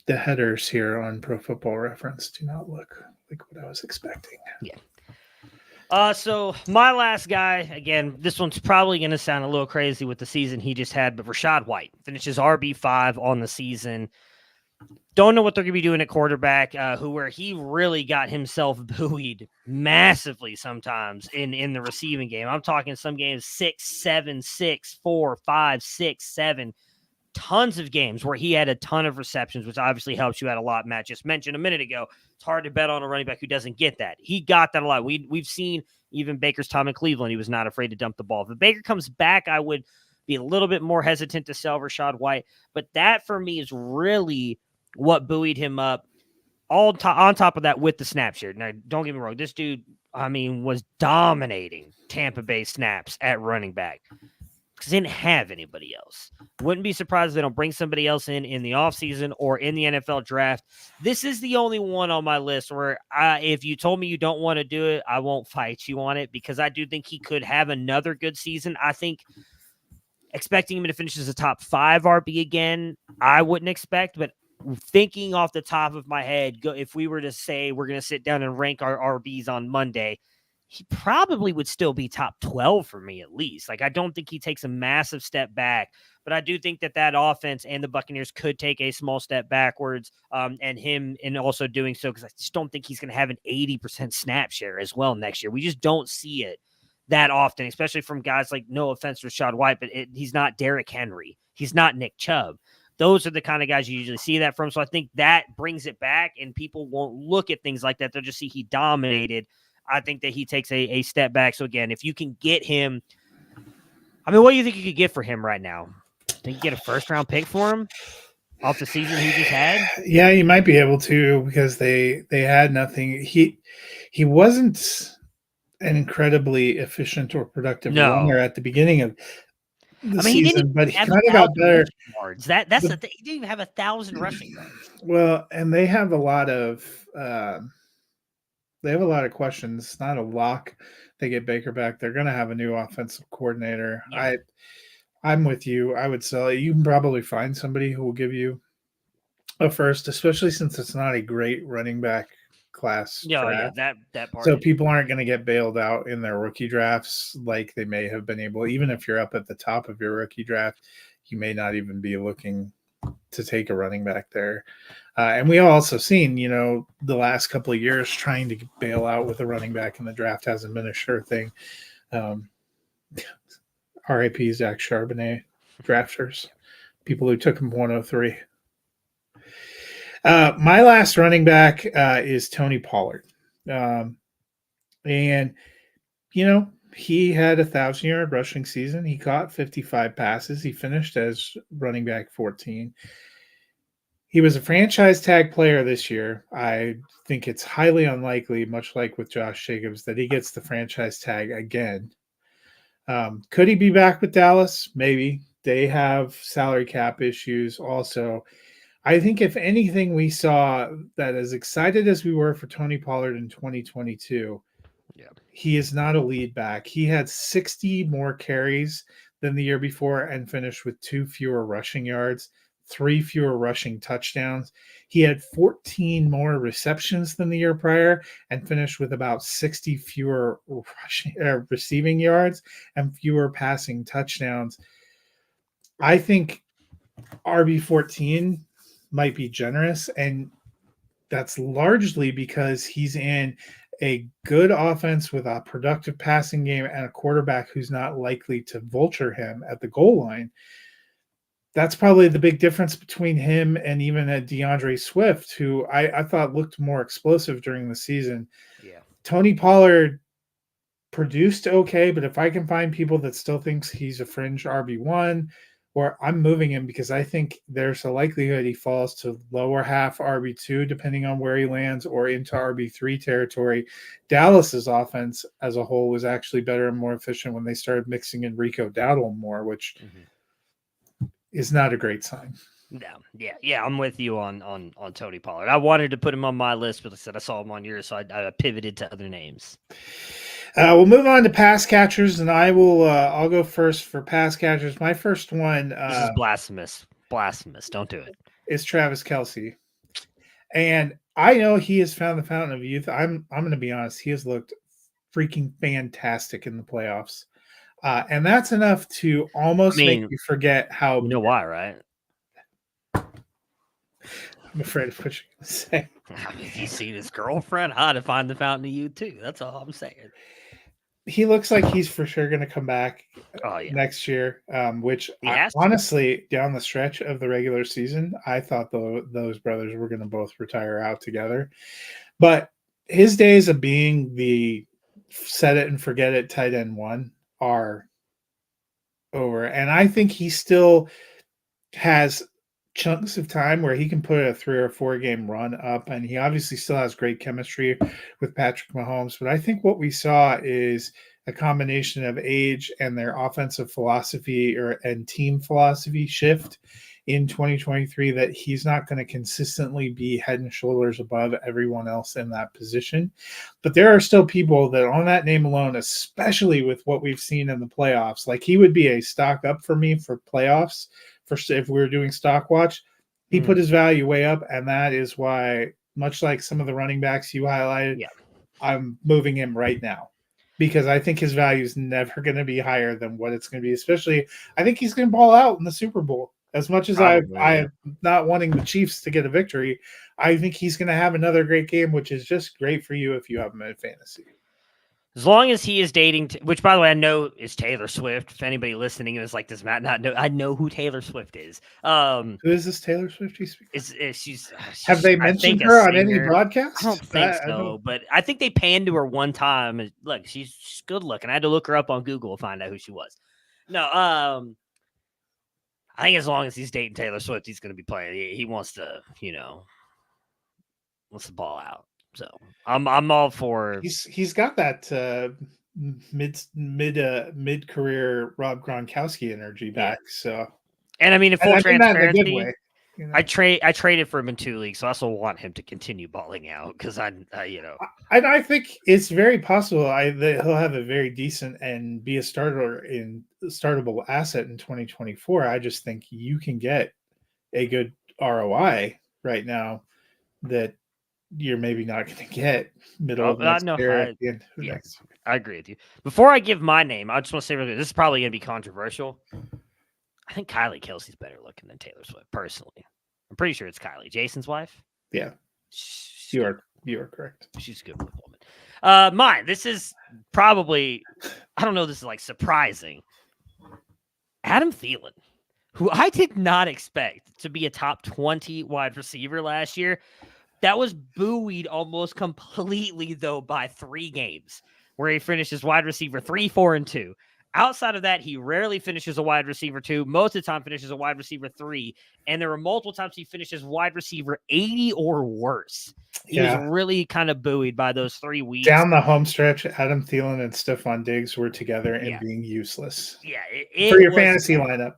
headers here on Pro Football Reference do not look like what I was expecting. Yeah. So my last guy, again, this one's probably going to sound a little crazy with the season he just had, but Rachaad White finishes RB5 on the season. Don't know what they're going to be doing at quarterback, where he really got himself buoyed massively sometimes in the receiving game. I'm talking some games 6, 7, 6, 4, 5, 6, 7. Tons of games where he had a ton of receptions, which obviously helps you out a lot. Matt just mentioned a minute ago, it's hard to bet on a running back who doesn't get that. He got that a lot. We've seen even Baker's time in Cleveland. He was not afraid to dump the ball. If Baker comes back, I would be a little bit more hesitant to sell Rachaad White. But that for me is really what buoyed him up on top of that with the snap share. Now, don't get me wrong. This dude, was dominating Tampa Bay snaps at running back because they didn't have anybody else. Wouldn't be surprised if they don't bring somebody else in the offseason or in the NFL draft. This is the only one on my list where if you told me you don't want to do it, I won't fight you on it because I do think he could have another good season. I think expecting him to finish as a top 5 RB again, I wouldn't expect, but thinking off the top of my head, if we were to say we're going to sit down and rank our RBs on Monday, he probably would still be top 12 for me at least. Like, I don't think he takes a massive step back, but I do think that offense and the Buccaneers could take a small step backwards, and him in also doing so, because I just don't think he's going to have an 80% snap share as well next year. We just don't see it that often, especially from guys like, no offense to Rashad White, but he's not Derrick Henry. He's not Nick Chubb. Those are the kind of guys you usually see that from. So I think that brings it back, and people won't look at things like that. They'll just see he dominated. I think that he takes a step back. So again, if you can get him, I mean, what do you think you could get for him right now? Think you get a first-round pick for him off the season he just had? Yeah, you might be able to, because they had nothing. He wasn't an incredibly efficient or productive runner at the beginning of the season, but he kind of got better. Yards. That's the thing. He didn't even have 1,000 rushing yards. Well, and they have a lot of questions. It's not a lock. They get Baker back. They're going to have a new offensive coordinator. Yeah. I'm with you. I would sell it. You can probably find somebody who will give you a first, especially since it's not a great running back class. Yeah, that part. So people aren't going to get bailed out in their rookie drafts like they may have been able. Even if you're up at the top of your rookie draft, you may not even be looking to take a running back there. And we also seen, the last couple of years trying to bail out with a running back in the draft hasn't been a sure thing. R.I.P. Zach Charbonnet drafters, people who took him 103. My last running back is Tony Pollard. And, he had a 1,000-yard rushing season. He caught 55 passes. He finished as running back 14. He was a franchise tag player this year. I think it's highly unlikely, much like with Josh Jacobs, that he gets the franchise tag again. Could he be back with Dallas? Maybe. They have salary cap issues also. I think if anything, we saw that as excited as we were for Tony Pollard in 2022, he is not a lead back. He had 60 more carries than the year before and finished with 2 fewer rushing yards, 3 fewer rushing touchdowns. He had 14 more receptions than the year prior and finished with about 60 fewer receiving yards and fewer passing touchdowns. I think RB14 might be generous, and that's largely because he's in a good offense with a productive passing game and a quarterback who's not likely to vulture him at the goal line. That's probably the big difference between him and even a DeAndre Swift, who I thought looked more explosive during the season. Yeah. Tony Pollard produced okay, but if I can find people that still thinks he's a fringe RB1, or I'm moving him because I think there's a likelihood he falls to lower half RB2, depending on where he lands, or into RB3 territory. Dallas's offense as a whole was actually better and more efficient when they started mixing in Rico Dowdle more, which is not a great sign. No, yeah, I'm with you on Tony Pollard. I wanted to put him on my list, but I said I saw him on yours, so I pivoted to other names. We'll move on to pass catchers, and I'll go first for pass catchers. My first one this is blasphemous. Don't do it. Is Travis Kelce, and I know he has found the fountain of youth. I'm going to be honest; he has looked freaking fantastic in the playoffs, and that's enough to almost make you forget how. You know why, right? I'm afraid of what you're going to say. I mean, he's seen his girlfriend. How to find the fountain of youth too. That's all I'm saying. He looks like he's for sure going to come back next year, which honestly, down the stretch of the regular season, I thought those brothers were going to both retire out together. But his days of being the set it and forget it tight end one are over. And I think he still has chunks of time where he can put a 3 or 4 game run up, and he obviously still has great chemistry with Patrick Mahomes. But I think what we saw is a combination of age and their offensive philosophy and team philosophy shift in 2023, that he's not going to consistently be head and shoulders above everyone else in that position. But there are still people that on that name alone, especially with what we've seen in the playoffs, like he would be a stock up for me for playoffs. If we were doing stock watch, he put his value way up, and that is why, much like some of the running backs you highlighted, I'm moving him right now. because I think his value is never going to be higher than what it's going to be. Especially, I think he's going to ball out in the Super Bowl. As much as Probably, I'm not wanting the Chiefs to get a victory, I think he's going to have another great game, which is just great for you if you have him in fantasy. As long as he is dating, which by the way, I know is Taylor Swift. If anybody listening is like, does Matt not know? I know who Taylor Swift is. Who is this Taylor Swift? She's have they mentioned her on any singer. broadcast? I don't think so, but I think they panned to her one time. Look, she's good looking. I had to look her up on Google to find out who she was. No, I think as long as he's dating Taylor Swift, he's going to be playing. He wants to, wants the ball out. So I'm all for. He's got that mid career Rob Gronkowski energy back. So, and I mean, in full transparency, in a good way, I traded for him in 2 leagues, so I also want him to continue balling out because I think it's very possible that he'll have a very decent and be a startable asset in 2024. I just think you can get a good ROI right now that you're maybe not going to get middle of next year. I agree with you. Before I give my name, I just want to say really, this is probably going to be controversial. I think Kylie Kelsey's better looking than Taylor Swift, personally. I'm pretty sure it's Kylie, Jason's wife. Yeah, you are correct. She's a good woman. Mine. This is probably, I don't know. This is like surprising. Adam Thielen, who I did not expect to be a top 20 wide receiver last year. That was buoyed almost completely, though, by 3 games where he finishes wide receiver 3, 4, and 2. Outside of that, he rarely finishes a wide receiver 2. Most of the time finishes a wide receiver 3. And there were multiple times he finishes wide receiver 80 or worse. He was really kind of buoyed by those 3 weeks. Down the home stretch, Adam Thielen and Stephon Diggs were together and being useless. Yeah. For your fantasy lineup.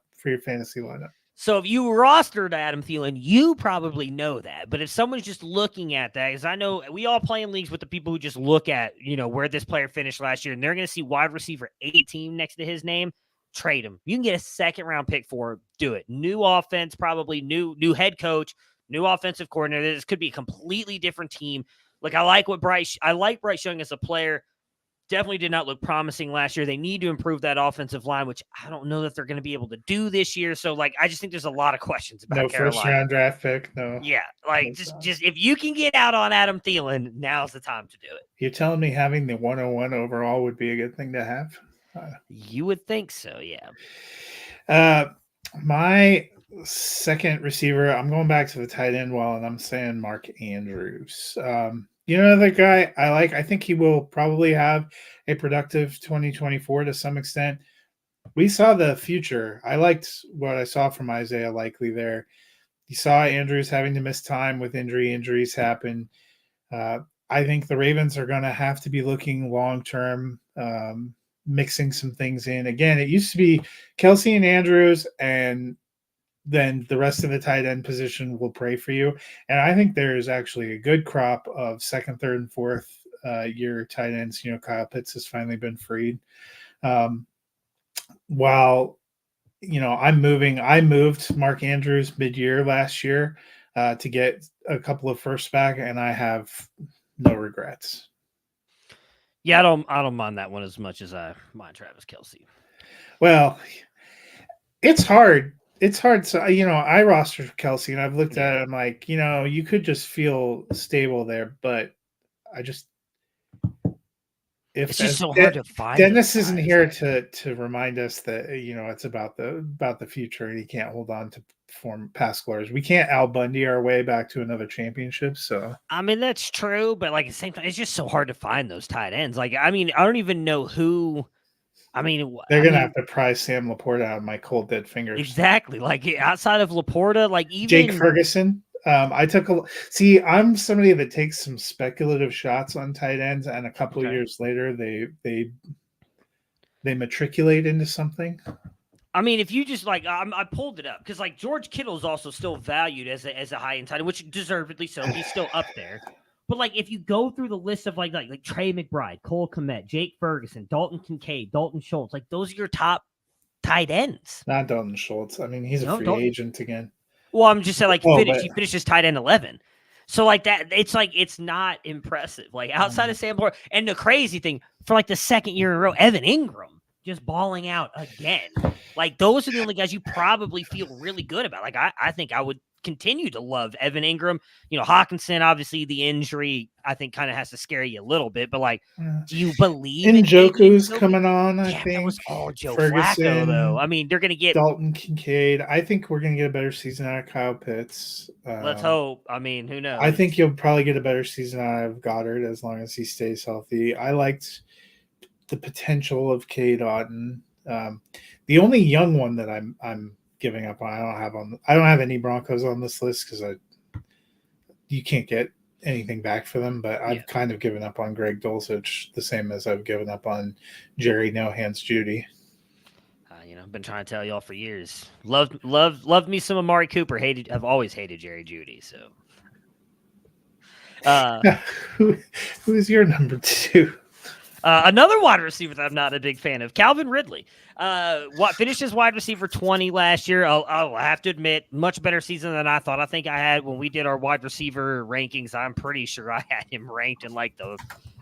So if you rostered Adam Thielen, you probably know that. But if someone's just looking at that, because I know we all play in leagues with the people who just look at, where this player finished last year, and they're going to see wide receiver 18 next to his name, trade him. You can get a second-round pick for him. Do it. New offense, probably new head coach, new offensive coordinator. This could be a completely different team. Like, I like Bryce Young as a player. Definitely did not look promising last year. They need to improve that offensive line, which I don't know that they're going to be able to do this year. So, I just think there's a lot of questions about Carolina. No first-round draft pick, no. Yeah, just if you can get out on Adam Thielen, now's the time to do it. You're telling me having the 101 overall would be a good thing to have? You would think so, yeah. My second receiver, I'm going back to the tight end wall, and I'm saying Mark Andrews. The guy I like, I think he will probably have a productive 2024 to some extent. We saw the future. I liked what I saw from Isaiah Likely there. You saw Andrews having to miss time with injuries happen. I think the Ravens are going to have to be looking long-term, mixing some things in. Again, it used to be Kelsey and Andrews, and then the rest of the tight end position will pray for you. And I think there's actually a good crop of second, third, and fourth year tight ends. Kyle Pitts has finally been freed. While, I moved Mark Andrews mid-year last year to get a couple of firsts back, and I have no regrets. Yeah, I don't mind that one as much as I mind Travis Kelce. Well, it's hard. So, I rostered Kelce, and I've looked at it. I'm like, you could just feel stable there, but it's just so hard to find. Dennis isn't here to remind us that it's about the future, and he can't hold on to past glories. We can't Al Bundy our way back to another championship. So I mean, that's true, but at the same time, it's just so hard to find those tight ends. I don't even know who. They're gonna have to pry Sam Laporta out of my cold dead fingers. Exactly. Outside of Laporta, even Jake Ferguson. I'm somebody that takes some speculative shots on tight ends, and a couple of years later, they matriculate into something. If you just I pulled it up because George Kittle is also still valued as a high end tight end, which deservedly so. He's still up there. But if you go through the list of like Trey McBride, Cole Kmet, Jake Ferguson, Dalton Kincaid, Dalton Schultz, those are your top tight ends. Not Dalton Schultz. He's a free agent again. Well, I'm just saying he finishes tight end 11. So like that, it's not impressive. Like outside of Sam Laporta, and the crazy thing for like the second year in a row, Evan Ingram just balling out again. Like those are the only guys you probably feel really good about. Like I think I would continue to love Evan Ingram. You know, Hawkinson, obviously the injury I think kind of has to scare you a little bit, but like, do you believe Njoku's coming on? I think think that was all Joe Ferguson, Flacco though. I mean, they're gonna get Dalton Kincaid. I think we're gonna get a better season out of Kyle Pitts. let's hope. I mean, who knows? I think you'll probably get a better season out of Goddard as long as he stays healthy. I liked the potential of Cade Otton. The only young one that I'm giving up on, I don't have any Broncos on this list because you can't get anything back for them. But I've kind of given up on Greg Dulcich, the same as I've given up on Jerry No Hands Judy. You know, I've been trying to tell y'all for years. Loved me some Amari Cooper. I've always hated Jerry Judy. So, who's your number 2? Another wide receiver that I'm not a big fan of, Calvin Ridley. Finished as wide receiver 20 last year. I'll have to admit, much better season than I thought. I think I had when we did our wide receiver rankings. I'm pretty sure I had him ranked in like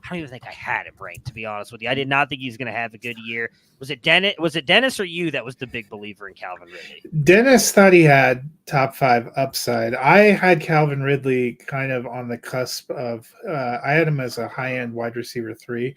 I don't even think I had him ranked, to be honest with you. I did not think he was going to have a good year. Was it Dennis or you that was the big believer in Calvin Ridley? Dennis thought he had top 5 upside. I had Calvin Ridley kind of on the cusp of I had him as a high-end wide receiver 3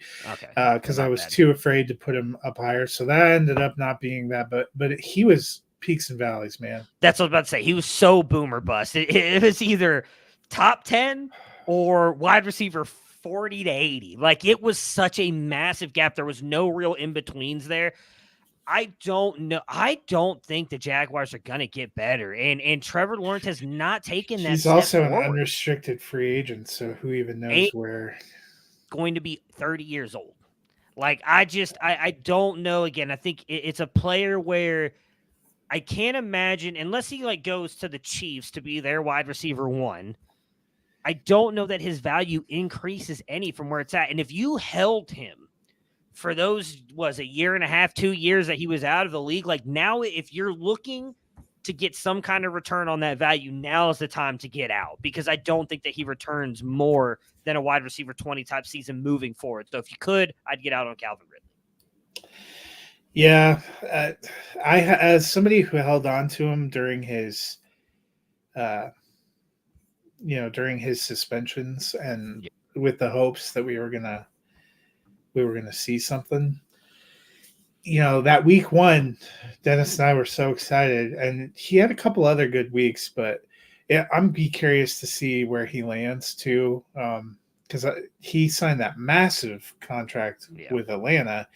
because I was too afraid to put him up higher. So that ended up not being that, but he was peaks and valleys, man. That's what I was about to say. He was so boomer bust. It was either top 10 or wide receiver 40 to 80. Like it was such a massive gap. There was no real in-betweens there. I don't know. I don't think the Jaguars are going to get better. And Trevor Lawrence has not taken that. He's also an unrestricted free agent, so who even knows where. Going to be 30 years old. Like I don't know. Again, I think it's a player where I can't imagine, unless he like goes to the Chiefs to be their wide receiver 1, I don't know that his value increases any from where it's at. And if you held him for those, a year and a half, 2 years that he was out of the league, like now if you're looking to get some kind of return on that value, now is the time to get out, because I don't think that he returns more than a wide receiver 20 type season moving forward. So if you could, I'd get out on Calvin Ridley. Yeah. I, as somebody who held on to him during his, during his suspensions and with the hopes that we were gonna see something, that week 1, Dennis and I were so excited, and he had a couple other good weeks, but I'm curious to see where he lands too. Because he signed that massive contract with Atlanta,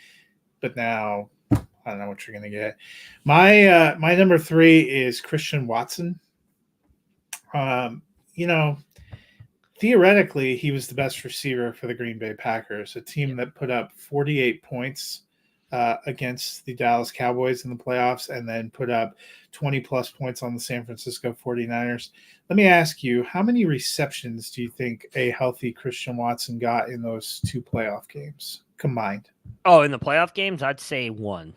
but now I don't know what you're going to get. My number 3 is Christian Watson. Theoretically, he was the best receiver for the Green Bay Packers, a team that put up 48 points against the Dallas Cowboys in the playoffs and then put up 20-plus points on the San Francisco 49ers. Let me ask you, how many receptions do you think a healthy Christian Watson got in those 2 playoff games combined? Oh, in the playoff games, I'd say 1.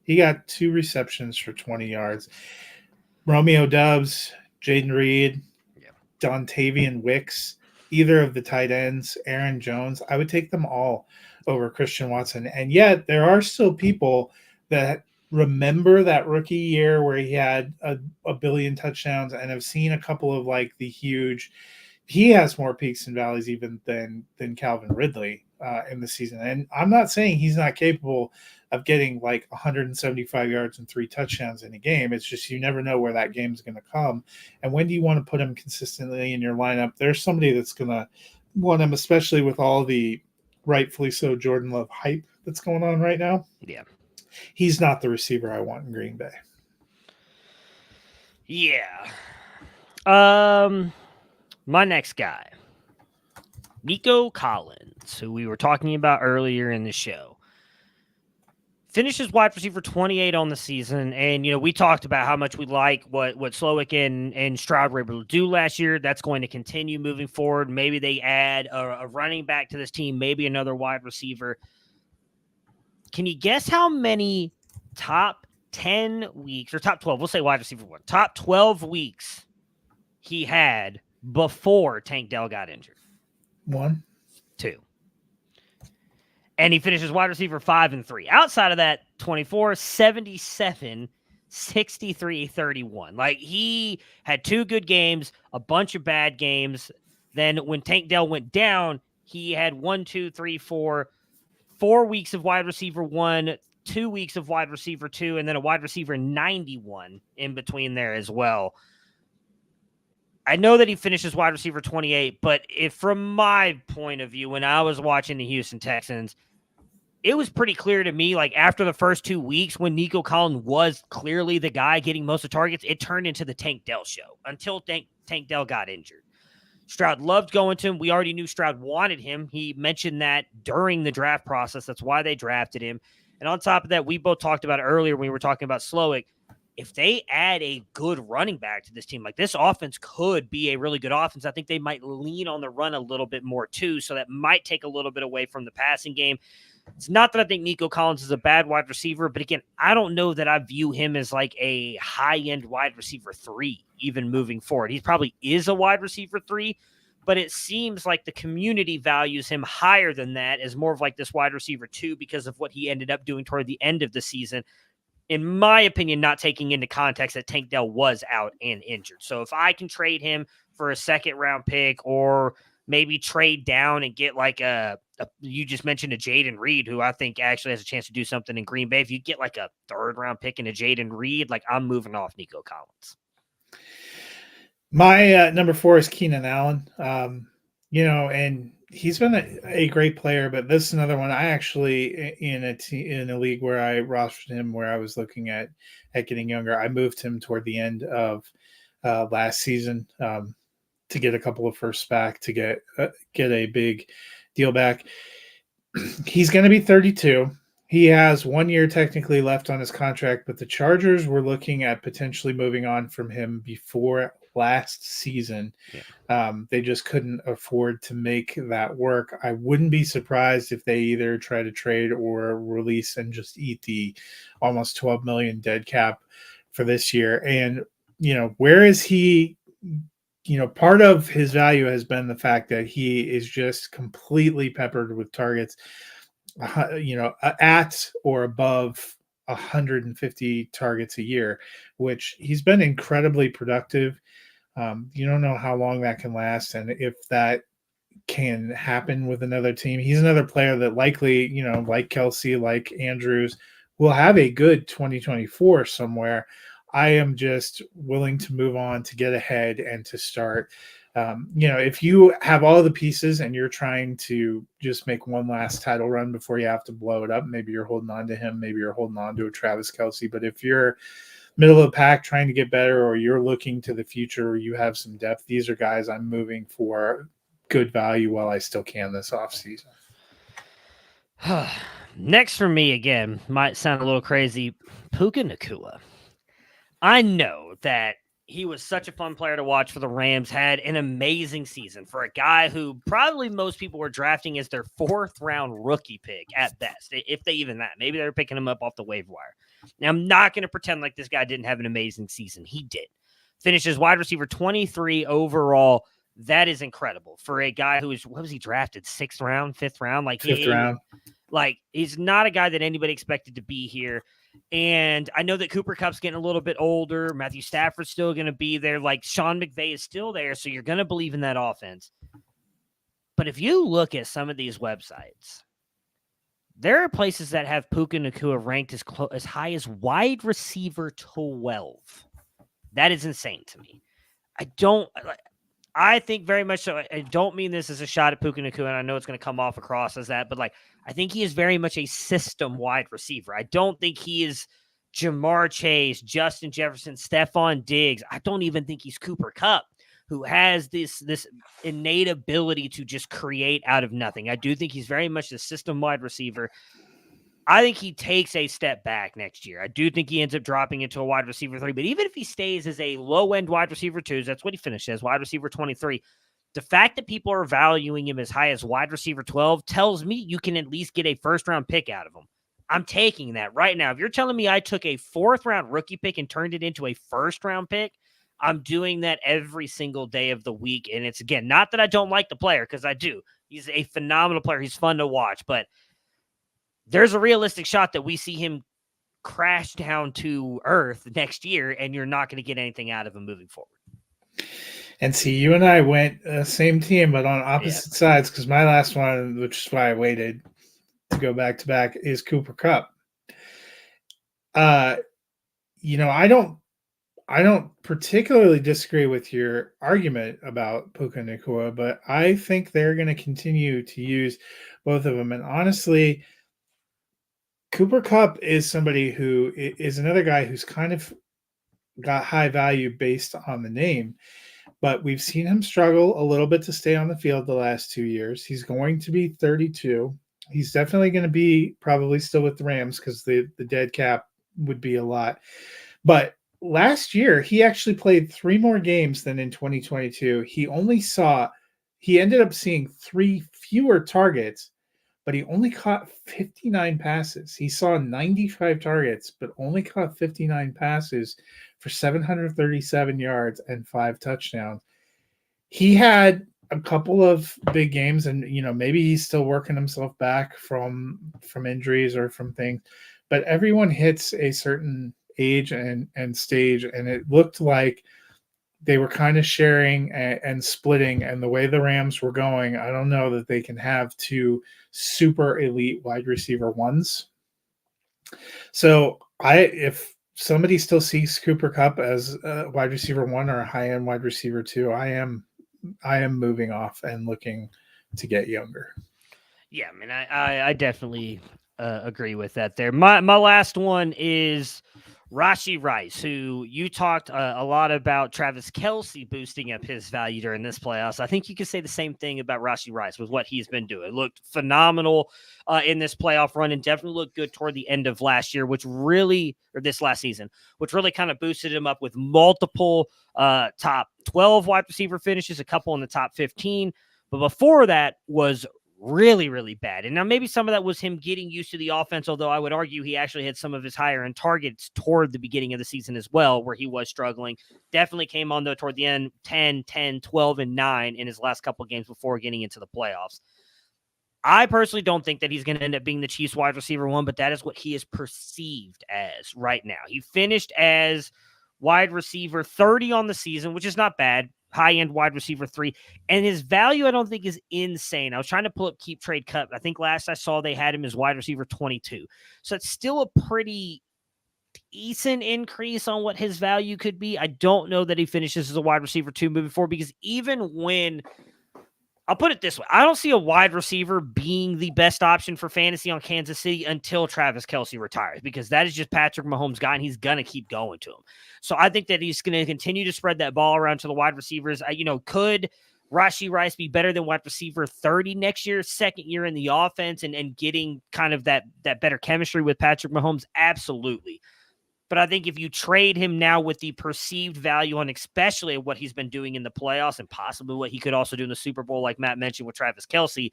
He got 2 receptions for 20 yards. Romeo Doubs, Jaden Reed, Dontavian Wicks, either of the tight ends, Aaron Jones, I would take them all over Christian Watson. And yet there are still people that remember that rookie year where he had a billion touchdowns and have seen a couple of like the huge, he has more peaks and valleys even than Calvin Ridley in the season. And I'm not saying he's not capable of getting like 175 yards and 3 touchdowns in a game. It's just you never know where that game's going to come. And when do you want to put him consistently in your lineup? There's somebody that's going to want him, especially with all the rightfully so Jordan Love hype that's going on right now. Yeah. He's not the receiver I want in Green Bay. Yeah. My next guy, Nico Collins, who we were talking about earlier in the show, finishes wide receiver 28 on the season. And, we talked about how much we like what Slowick and Stroud were able to do last year. That's going to continue moving forward. Maybe they add a running back to this team, maybe another wide receiver. Can you guess how many top 10 weeks or top 12, we'll say wide receiver 1, top 12 weeks he had before Tank Dell got injured? 1. 2. And he finishes wide receiver 5 and 3. Outside of that, 24, 77, 63, 31. Like, he had 2 good games, a bunch of bad games. Then when Tank Dell went down, he had 4 weeks of wide receiver 1, 2 weeks of wide receiver 2, and then a wide receiver 91 in between there as well. I know that he finishes wide receiver 28, but from my point of view, when I was watching the Houston Texans, it was pretty clear to me, like after the first 2 weeks when Nico Collins was clearly the guy getting most of the targets, it turned into the Tank Dell show until Tank Dell got injured. Stroud loved going to him. We already knew Stroud wanted him. He mentioned that during the draft process. That's why they drafted him. And on top of that, we both talked about it earlier when we were talking about Slowick. If they add a good running back to this team, like this offense could be a really good offense. I think they might lean on the run a little bit more too, so that might take a little bit away from the passing game. It's not that I think Nico Collins is a bad wide receiver, but again, I don't know that I view him as like a high-end wide receiver 3, even moving forward. He probably is a wide receiver 3, but it seems like the community values him higher than that as more of like this wide receiver 2 because of what he ended up doing toward the end of the season. In my opinion, not taking into context that Tank Dell was out and injured. So if I can trade him for a second-round pick or maybe trade down and get like you just mentioned a Jaden Reed, who I think actually has a chance to do something in Green Bay. If you get like a 3rd-round pick in a Jaden Reed, like I'm moving off Nico Collins. My number 4 is Keenan Allen. And he's been a great player, but this is another one. I actually, in a league where I rostered him, where I was looking at getting younger, I moved him toward the end of last season to get a couple of firsts back, to get a big deal back. He's going to be 32. He has 1 year technically left on his contract, but the Chargers were looking at potentially moving on from him before last season. Yeah. They just couldn't afford to make that work. I wouldn't be surprised if they either try to trade or release and just eat the almost $12 million dead cap for this year. And, where is he? Part of his value has been the fact that he is just completely peppered with targets, at or above 150 targets a year, which he's been incredibly productive. You don't know how long that can last, and if that can happen with another team. He's another player that likely, like Kelsey, like Andrews, will have a good 2024 somewhere. I am just willing to move on, to get ahead, and to start. If you have all the pieces and you're trying to just make one last title run before you have to blow it up, maybe you're holding on to him, maybe you're holding on to a Travis Kelsey. But if you're middle of the pack trying to get better, or you're looking to the future, or you have some depth, these are guys I'm moving for good value while I still can this offseason. Next for me, again, might sound a little crazy, Puka Nacua. I know that he was such a fun player to watch for the Rams, had an amazing season for a guy who probably most people were drafting as their 4th-round rookie pick at best, if they even that. Maybe they were picking him up off the waiver wire. Now, I'm not going to pretend like this guy didn't have an amazing season. He did. Finishes wide receiver 23 overall. That is incredible for a guy who is, what was he drafted? 6th round, 5th round? Like 5th round. Like, he's not a guy that anybody expected to be here. And I know that Cooper Kupp's getting a little bit older. Matthew Stafford's still going to be there. Like, Sean McVay is still there, so you're going to believe in that offense. But if you look at some of these websites, there are places that have Puka Nacua ranked as high as wide receiver 12. That is insane to me. I think very much so. I don't mean this as a shot at Puka Nacua, and I know it's going to come off across as that, but I think he is very much a system wide receiver. I don't think he is Jamar Chase, Justin Jefferson, Stephon Diggs. I don't even think he's Cooper Kupp, who has this innate ability to just create out of nothing. I do think he's very much a system wide receiver. I think he takes a step back next year. I do think he ends up dropping into a wide receiver 3, but even if he stays as a low-end wide receiver 2, that's what he finished as, wide receiver 23, the fact that people are valuing him as high as wide receiver 12 tells me you can at least get a 1st-round pick out of him. I'm taking that right now. If you're telling me I took a 4th-round rookie pick and turned it into a 1st-round pick, I'm doing that every single day of the week. And it's, again, not that I don't like the player, because I do. He's a phenomenal player. He's fun to watch. But there's a realistic shot that we see him crash down to earth next year, and you're not going to get anything out of him moving forward. And see, you and I went same team, but on opposite sides, because my last one, which is why I waited to go back to back, is Cooper Kupp. I don't particularly disagree with your argument about Puka Nacua, but I think they're going to continue to use both of them. And honestly, Cooper Kupp is somebody who is another guy who's kind of got high value based on the name, but we've seen him struggle a little bit to stay on the field the last 2 years. He's going to be 32. He's definitely going to be probably still with the Rams because the dead cap would be a lot. But last year, he actually played 3 more games than in 2022. He ended up seeing 3 fewer targets, but he only caught 59 passes. He saw 95 targets, but only caught 59 passes for 737 yards and 5 touchdowns. He had a couple of big games, and maybe he's still working himself back from injuries or from things, but everyone hits a certain age and stage, and it looked like they were kind of sharing and splitting. And the way the Rams were going, I don't know that they can have 2 super elite wide receiver ones. So if somebody still sees Cooper Kupp as a wide receiver 1 or a high end wide receiver 2, I am moving off and looking to get younger. Yeah, I mean, I definitely agree with that there. My last one is Rashee Rice, who you talked a lot about Travis Kelce boosting up his value during this playoffs. I think you could say the same thing about Rashee Rice with what he's been doing. Looked phenomenal in this playoff run, and definitely looked good toward the end of last year, this last season, which really kind of boosted him up with multiple top 12 wide receiver finishes, a couple in the top 15. But before that was really, really bad. And now maybe some of that was him getting used to the offense, although I would argue he actually had some of his higher end targets toward the beginning of the season as well, where he was struggling. Definitely came on, though, toward the end, 10, 12, and 9 in his last couple of games before getting into the playoffs. I personally don't think that he's going to end up being the Chiefs wide receiver 1, but that is what he is perceived as right now. He finished as wide receiver 30 on the season, which is not bad. High-end wide receiver 3. And his value, I don't think, is insane. I was trying to pull up Keep Trade Cut. I think last I saw they had him as wide receiver 22. So it's still a pretty decent increase on what his value could be. I don't know that he finishes as a wide receiver 2 moving forward, because even when I'll put it this way, I don't see a wide receiver being the best option for fantasy on Kansas City until Travis Kelce retires, because that is just Patrick Mahomes' guy, and he's going to keep going to him. So I think that he's going to continue to spread that ball around to the wide receivers. Could Rashee Rice be better than wide receiver 30 next year, second year in the offense, and getting kind of that better chemistry with Patrick Mahomes? Absolutely. But I think if you trade him now with the perceived value on especially what he's been doing in the playoffs and possibly what he could also do in the Super Bowl, like Matt mentioned with Travis Kelce,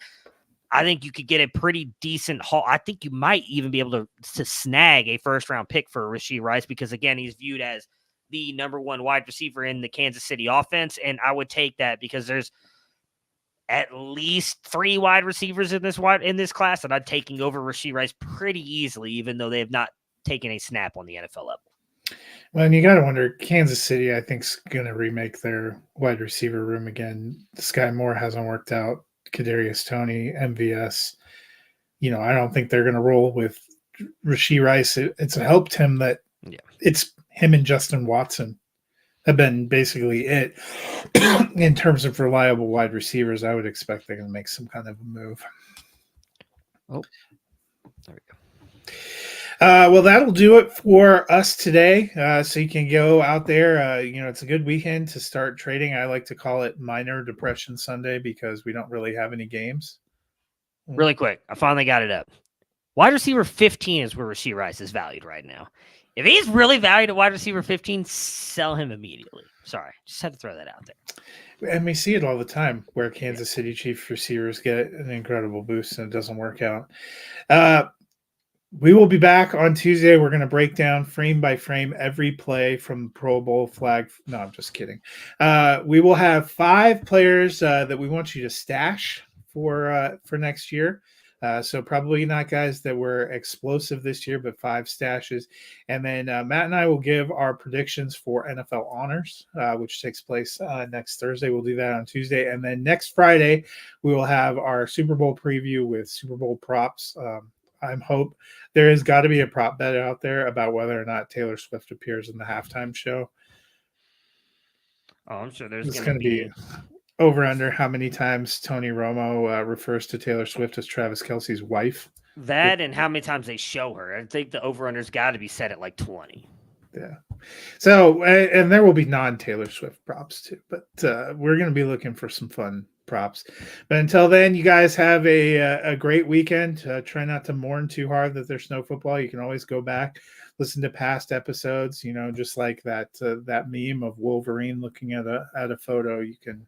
I think you could get a pretty decent haul. I think you might even be able to snag a first-round pick for Rashee Rice, because, again, he's viewed as the number 1 wide receiver in the Kansas City offense, and I would take that because there's at least 3 wide receivers in this class that I'm taking over Rashee Rice pretty easily, even though they have not taking a snap on the NFL level. Well, and you got to wonder, Kansas City, I think, is going to remake their wide receiver room again. Sky Moore hasn't worked out. Kadarius Toney, MVS. I don't think they're going to roll with Rashee Rice. It's helped him that it's him and Justin Watson have been basically it in terms of reliable wide receivers. I would expect they're going to make some kind of a move. Oh, there we go. Well, that'll do it for us today. So you can go out there. It's a good weekend to start trading. I like to call it Minor Depression Sunday because we don't really have any games. Really quick, I finally got it up. Wide receiver 15 is where Rashee Rice is valued right now. If he's really valued at wide receiver 15, sell him immediately. Sorry, just had to throw that out there. And we see it all the time where Kansas City Chiefs receivers get an incredible boost and it doesn't work out. We will be back on Tuesday. We're going to break down frame by frame every play from Pro Bowl flag. No, I'm just kidding. We will have 5 players that we want you to stash for next year. So probably not guys that were explosive this year, but 5 stashes. And then Matt and I will give our predictions for NFL honors, which takes place next Thursday. We'll do that on Tuesday. And then next Friday, we will have our Super Bowl preview with Super Bowl props. I hope there has got to be a prop bet out there about whether or not Taylor Swift appears in the halftime show. Oh, I'm sure there's It's going to be over under how many times Tony Romo refers to Taylor Swift as Travis Kelce's wife. that, and how many times they show her. I think the over-under's got to be set at like 20. Yeah. So, and there will be non-Taylor Swift props too, but we're going to be looking for some fun props. But until then, you guys have a great weekend. Try not to mourn too hard that there's no football. You can always go back, listen to past episodes. You know, just like that meme of Wolverine looking at a photo. You can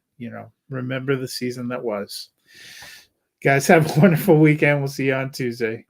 remember the season that was. Guys, have a wonderful weekend. We'll see you on Tuesday.